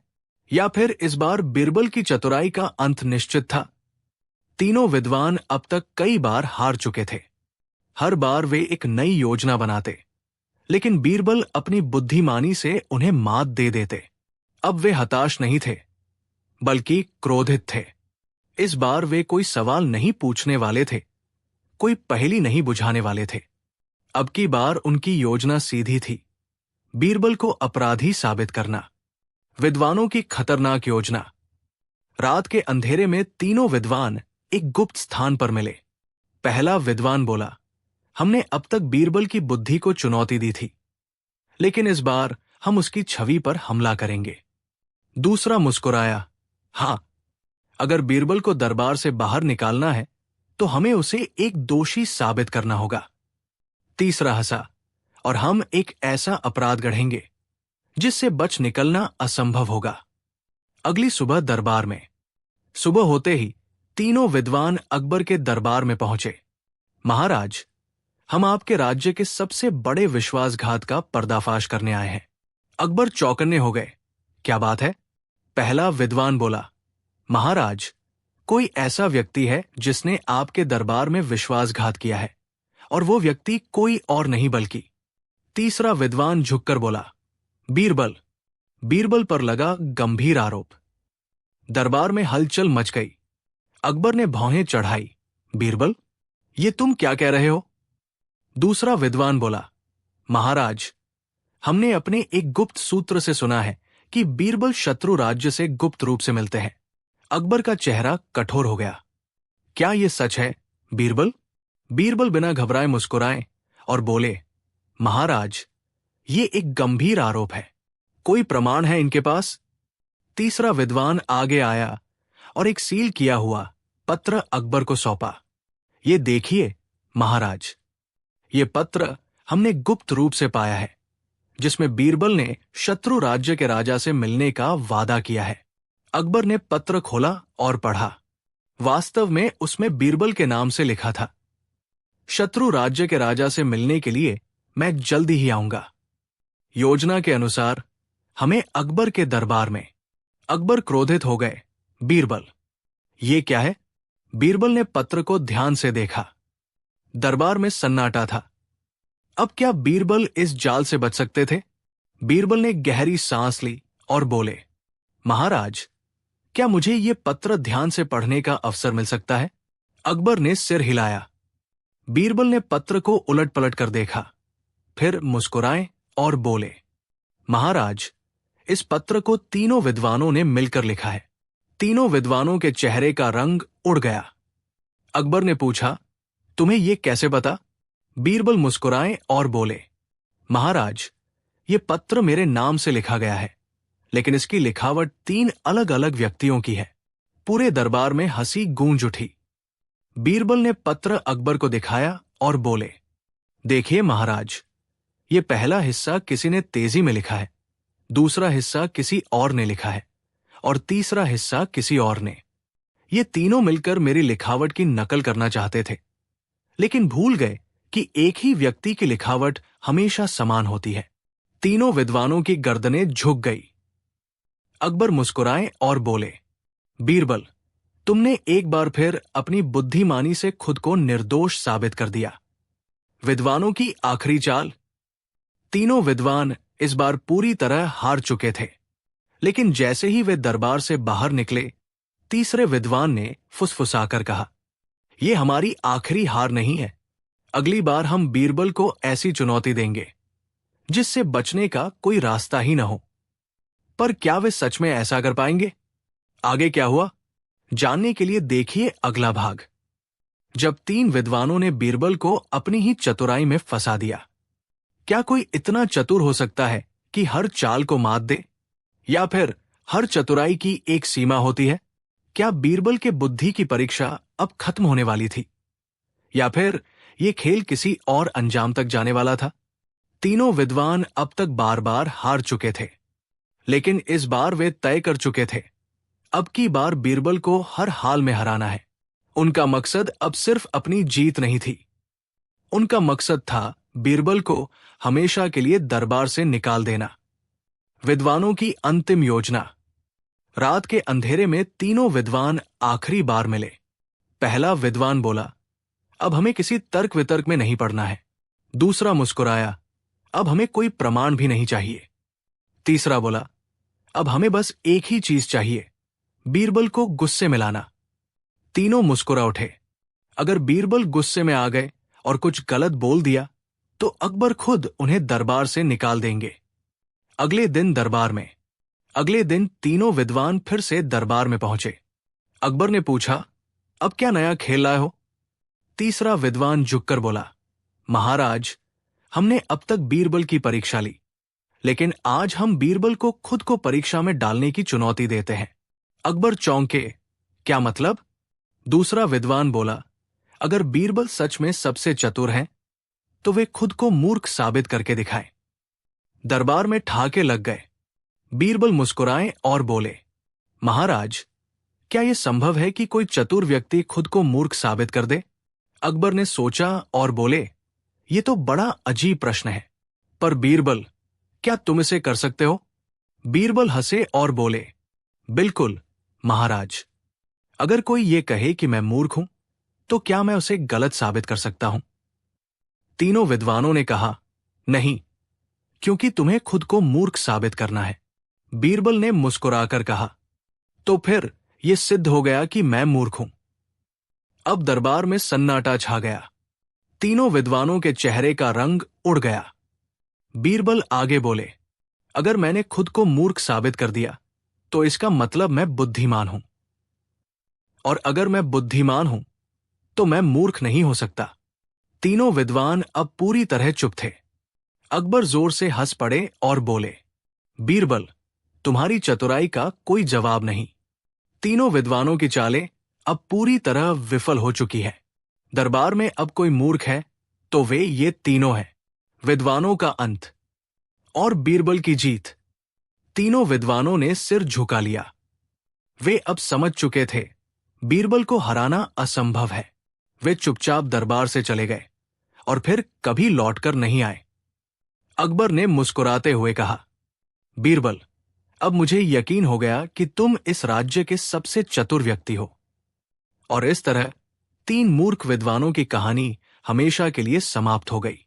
या फिर इस बार बीरबल की चतुराई का अंत निश्चित था? तीनों विद्वान अब तक कई बार हार चुके थे। हर बार वे एक नई योजना बनाते, लेकिन बीरबल अपनी बुद्धिमानी से उन्हें मात दे देते। अब वे हताश नहीं थे, बल्कि क्रोधित थे। इस बार वे कोई सवाल नहीं पूछने वाले थे, कोई पहेली नहीं बुझाने वाले थे। अब की बार उनकी योजना सीधी थी, बीरबल को अपराधी साबित करना। विद्वानों की खतरनाक योजना। रात के अंधेरे में तीनों विद्वान एक गुप्त स्थान पर मिले। पहला विद्वान बोला, हमने अब तक बीरबल की बुद्धि को चुनौती दी थी, लेकिन इस बार हम उसकी छवि पर हमला करेंगे। दूसरा मुस्कुराया, हां, अगर बीरबल को दरबार से बाहर निकालना है तो हमें उसे एक दोषी साबित करना होगा। तीसरा हंसा, और हम एक ऐसा अपराध गढ़ेंगे जिससे बच निकलना असंभव होगा। अगली सुबह दरबार में। सुबह होते ही तीनों विद्वान अकबर के दरबार में पहुंचे। महाराज, हम आपके राज्य के सबसे बड़े विश्वासघात का पर्दाफाश करने आए हैं। अकबर चौकन्ने हो गए। क्या बात है? पहला विद्वान बोला, महाराज, कोई ऐसा व्यक्ति है जिसने आपके दरबार में विश्वासघात किया है, और वो व्यक्ति कोई और नहीं बल्कि। तीसरा विद्वान झुककर बोला, बीरबल। बीरबल पर लगा गंभीर आरोप। दरबार में हलचल मच गई। अकबर ने भौहें चढ़ाई। बीरबल, ये तुम क्या कह रहे हो? दूसरा विद्वान बोला, महाराज, हमने अपने एक गुप्त सूत्र से सुना है कि बीरबल शत्रु राज्य से गुप्त रूप से मिलते हैं। अकबर का चेहरा कठोर हो गया। क्या यह सच है, बीरबल? बीरबल बिना घबराए मुस्कुराए और बोले, महाराज, ये एक गंभीर आरोप है। कोई प्रमाण है इनके पास? तीसरा विद्वान आगे आया और एक सील किया हुआ पत्र अकबर को सौंपा। ये देखिए, महाराज, ये पत्र हमने गुप्त रूप से पाया है, जिसमें बीरबल ने शत्रु राज्य के राजा से मिलने का वादा किया है। अकबर ने पत्र खोला और पढ़ा। वास्तव में उसमें बीरबल के नाम से लिखा था, शत्रु राज्य के राजा से मिलने के लिए मैं जल्दी ही आऊंगा। योजना के अनुसार हमें अकबर के दरबार में। अकबर क्रोधित हो गए। बीरबल, ये क्या है? बीरबल ने पत्र को ध्यान से देखा। दरबार में सन्नाटा था। अब क्या बीरबल इस जाल से बच सकते थे? बीरबल ने गहरी सांस ली और बोले, महाराज, क्या मुझे ये पत्र ध्यान से पढ़ने का अवसर मिल सकता है? अकबर ने सिर हिलाया। बीरबल ने पत्र को उलट पलट कर देखा, फिर मुस्कुराए और बोले, महाराज, इस पत्र को तीनों विद्वानों ने मिलकर लिखा है। तीनों विद्वानों के चेहरे का रंग उड़ गया। अकबर ने पूछा, तुम्हें यह कैसे पता? बीरबल मुस्कुराए और बोले, महाराज, ये पत्र मेरे नाम से लिखा गया है, लेकिन इसकी लिखावट 3 अलग अलग व्यक्तियों की है। पूरे दरबार में हंसी गूंज उठी। बीरबल ने पत्र अकबर को दिखाया और बोले, देखिए महाराज, ये पहला हिस्सा किसी ने तेजी में लिखा है, दूसरा हिस्सा किसी और ने लिखा है और तीसरा हिस्सा किसी और ने। ये तीनों मिलकर मेरी लिखावट की नकल करना चाहते थे, लेकिन भूल गए कि एक ही व्यक्ति की लिखावट हमेशा समान होती है। तीनों विद्वानों की गर्दनें झुक गई। अकबर मुस्कुराए और बोले, बीरबल, तुमने एक बार फिर अपनी बुद्धिमानी से खुद को निर्दोष साबित कर दिया। विद्वानों की आखिरी चाल। तीनों विद्वान इस बार पूरी तरह हार चुके थे, लेकिन जैसे ही वे दरबार से बाहर निकले, तीसरे विद्वान ने फुसफुसाकर कहा, यह हमारी आखिरी हार नहीं है। अगली बार हम बीरबल को ऐसी चुनौती देंगे जिससे बचने का कोई रास्ता ही न हो। पर क्या वे सच में ऐसा कर पाएंगे? आगे क्या हुआ, जानने के लिए देखिए अगला भाग। जब 3 विद्वानों ने बीरबल को अपनी ही चतुराई में फंसा दिया। क्या कोई इतना चतुर हो सकता है कि हर चाल को मात दे? या फिर हर चतुराई की एक सीमा होती है? क्या बीरबल के बुद्धि की परीक्षा अब खत्म होने वाली थी? या फिर यह खेल किसी और अंजाम तक जाने वाला था? तीनों विद्वान अब तक बार बार हार चुके थे, लेकिन इस बार वे तय कर चुके थे, अब की बार बीरबल को हर हाल में हराना है। उनका मकसद अब सिर्फ अपनी जीत नहीं थी, उनका मकसद था बीरबल को हमेशा के लिए दरबार से निकाल देना। विद्वानों की अंतिम योजना। रात के अंधेरे में तीनों विद्वान आखिरी बार मिले। पहला विद्वान बोला, अब हमें किसी तर्क वितर्क में नहीं पड़ना है। दूसरा मुस्कुराया, अब हमें कोई प्रमाण भी नहीं चाहिए। तीसरा बोला, अब हमें बस एक ही चीज चाहिए, बीरबल को गुस्से में लाना। तीनों मुस्कुरा उठे। अगर बीरबल गुस्से में आ गए और कुछ गलत बोल दिया तो अकबर खुद उन्हें दरबार से निकाल देंगे। अगले दिन तीनों विद्वान फिर से दरबार में पहुंचे। अकबर ने पूछा, अब क्या नया खेल लाए हो? तीसरा विद्वान झुककर बोला, महाराज, हमने अब तक बीरबल की परीक्षा ली, लेकिन आज हम बीरबल को खुद को परीक्षा में डालने की चुनौती देते हैं। अकबर चौंके, क्या मतलब? दूसरा विद्वान बोला, अगर बीरबल सच में सबसे चतुर हैं, तो वे खुद को मूर्ख साबित करके दिखाएं। दरबार में ठहाके लग गए। बीरबल मुस्कुराए और बोले, महाराज, क्या यह संभव है कि कोई चतुर व्यक्ति खुद को मूर्ख साबित कर दे? अकबर ने सोचा और बोले, यह तो बड़ा अजीब प्रश्न है, पर बीरबल, क्या तुम इसे कर सकते हो? बीरबल हंसे और बोले, बिल्कुल महाराज। अगर कोई ये कहे कि मैं मूर्ख हूं, तो क्या मैं उसे गलत साबित कर सकता हूं? तीनों विद्वानों ने कहा, नहीं, क्योंकि तुम्हें खुद को मूर्ख साबित करना है। बीरबल ने मुस्कुराकर कहा, तो फिर यह सिद्ध हो गया कि मैं मूर्ख हूं। अब दरबार में सन्नाटा छा गया। तीनों विद्वानों के चेहरे का रंग उड़ गया। बीरबल आगे बोले, अगर मैंने खुद को मूर्ख साबित कर दिया तो इसका मतलब मैं बुद्धिमान हूं, और अगर मैं बुद्धिमान हूं तो मैं मूर्ख नहीं हो सकता। तीनों विद्वान अब पूरी तरह चुप थे। अकबर जोर से हंस पड़े और बोले, बीरबल, तुम्हारी चतुराई का कोई जवाब नहीं। तीनों विद्वानों की चालें अब पूरी तरह विफल हो चुकी है। दरबार में अब कोई मूर्ख है तो वे ये तीनों हैं। विद्वानों का अंत और बीरबल की जीत। तीनों विद्वानों ने सिर झुका लिया। वे अब समझ चुके थे, बीरबल को हराना असंभव है। वे चुपचाप दरबार से चले गए और फिर कभी लौटकर नहीं आए। अकबर ने मुस्कुराते हुए कहा, बीरबल, अब मुझे यकीन हो गया कि तुम इस राज्य के सबसे चतुर व्यक्ति हो। और इस तरह 3 मूर्ख विद्वानों की कहानी हमेशा के लिए समाप्त हो गई।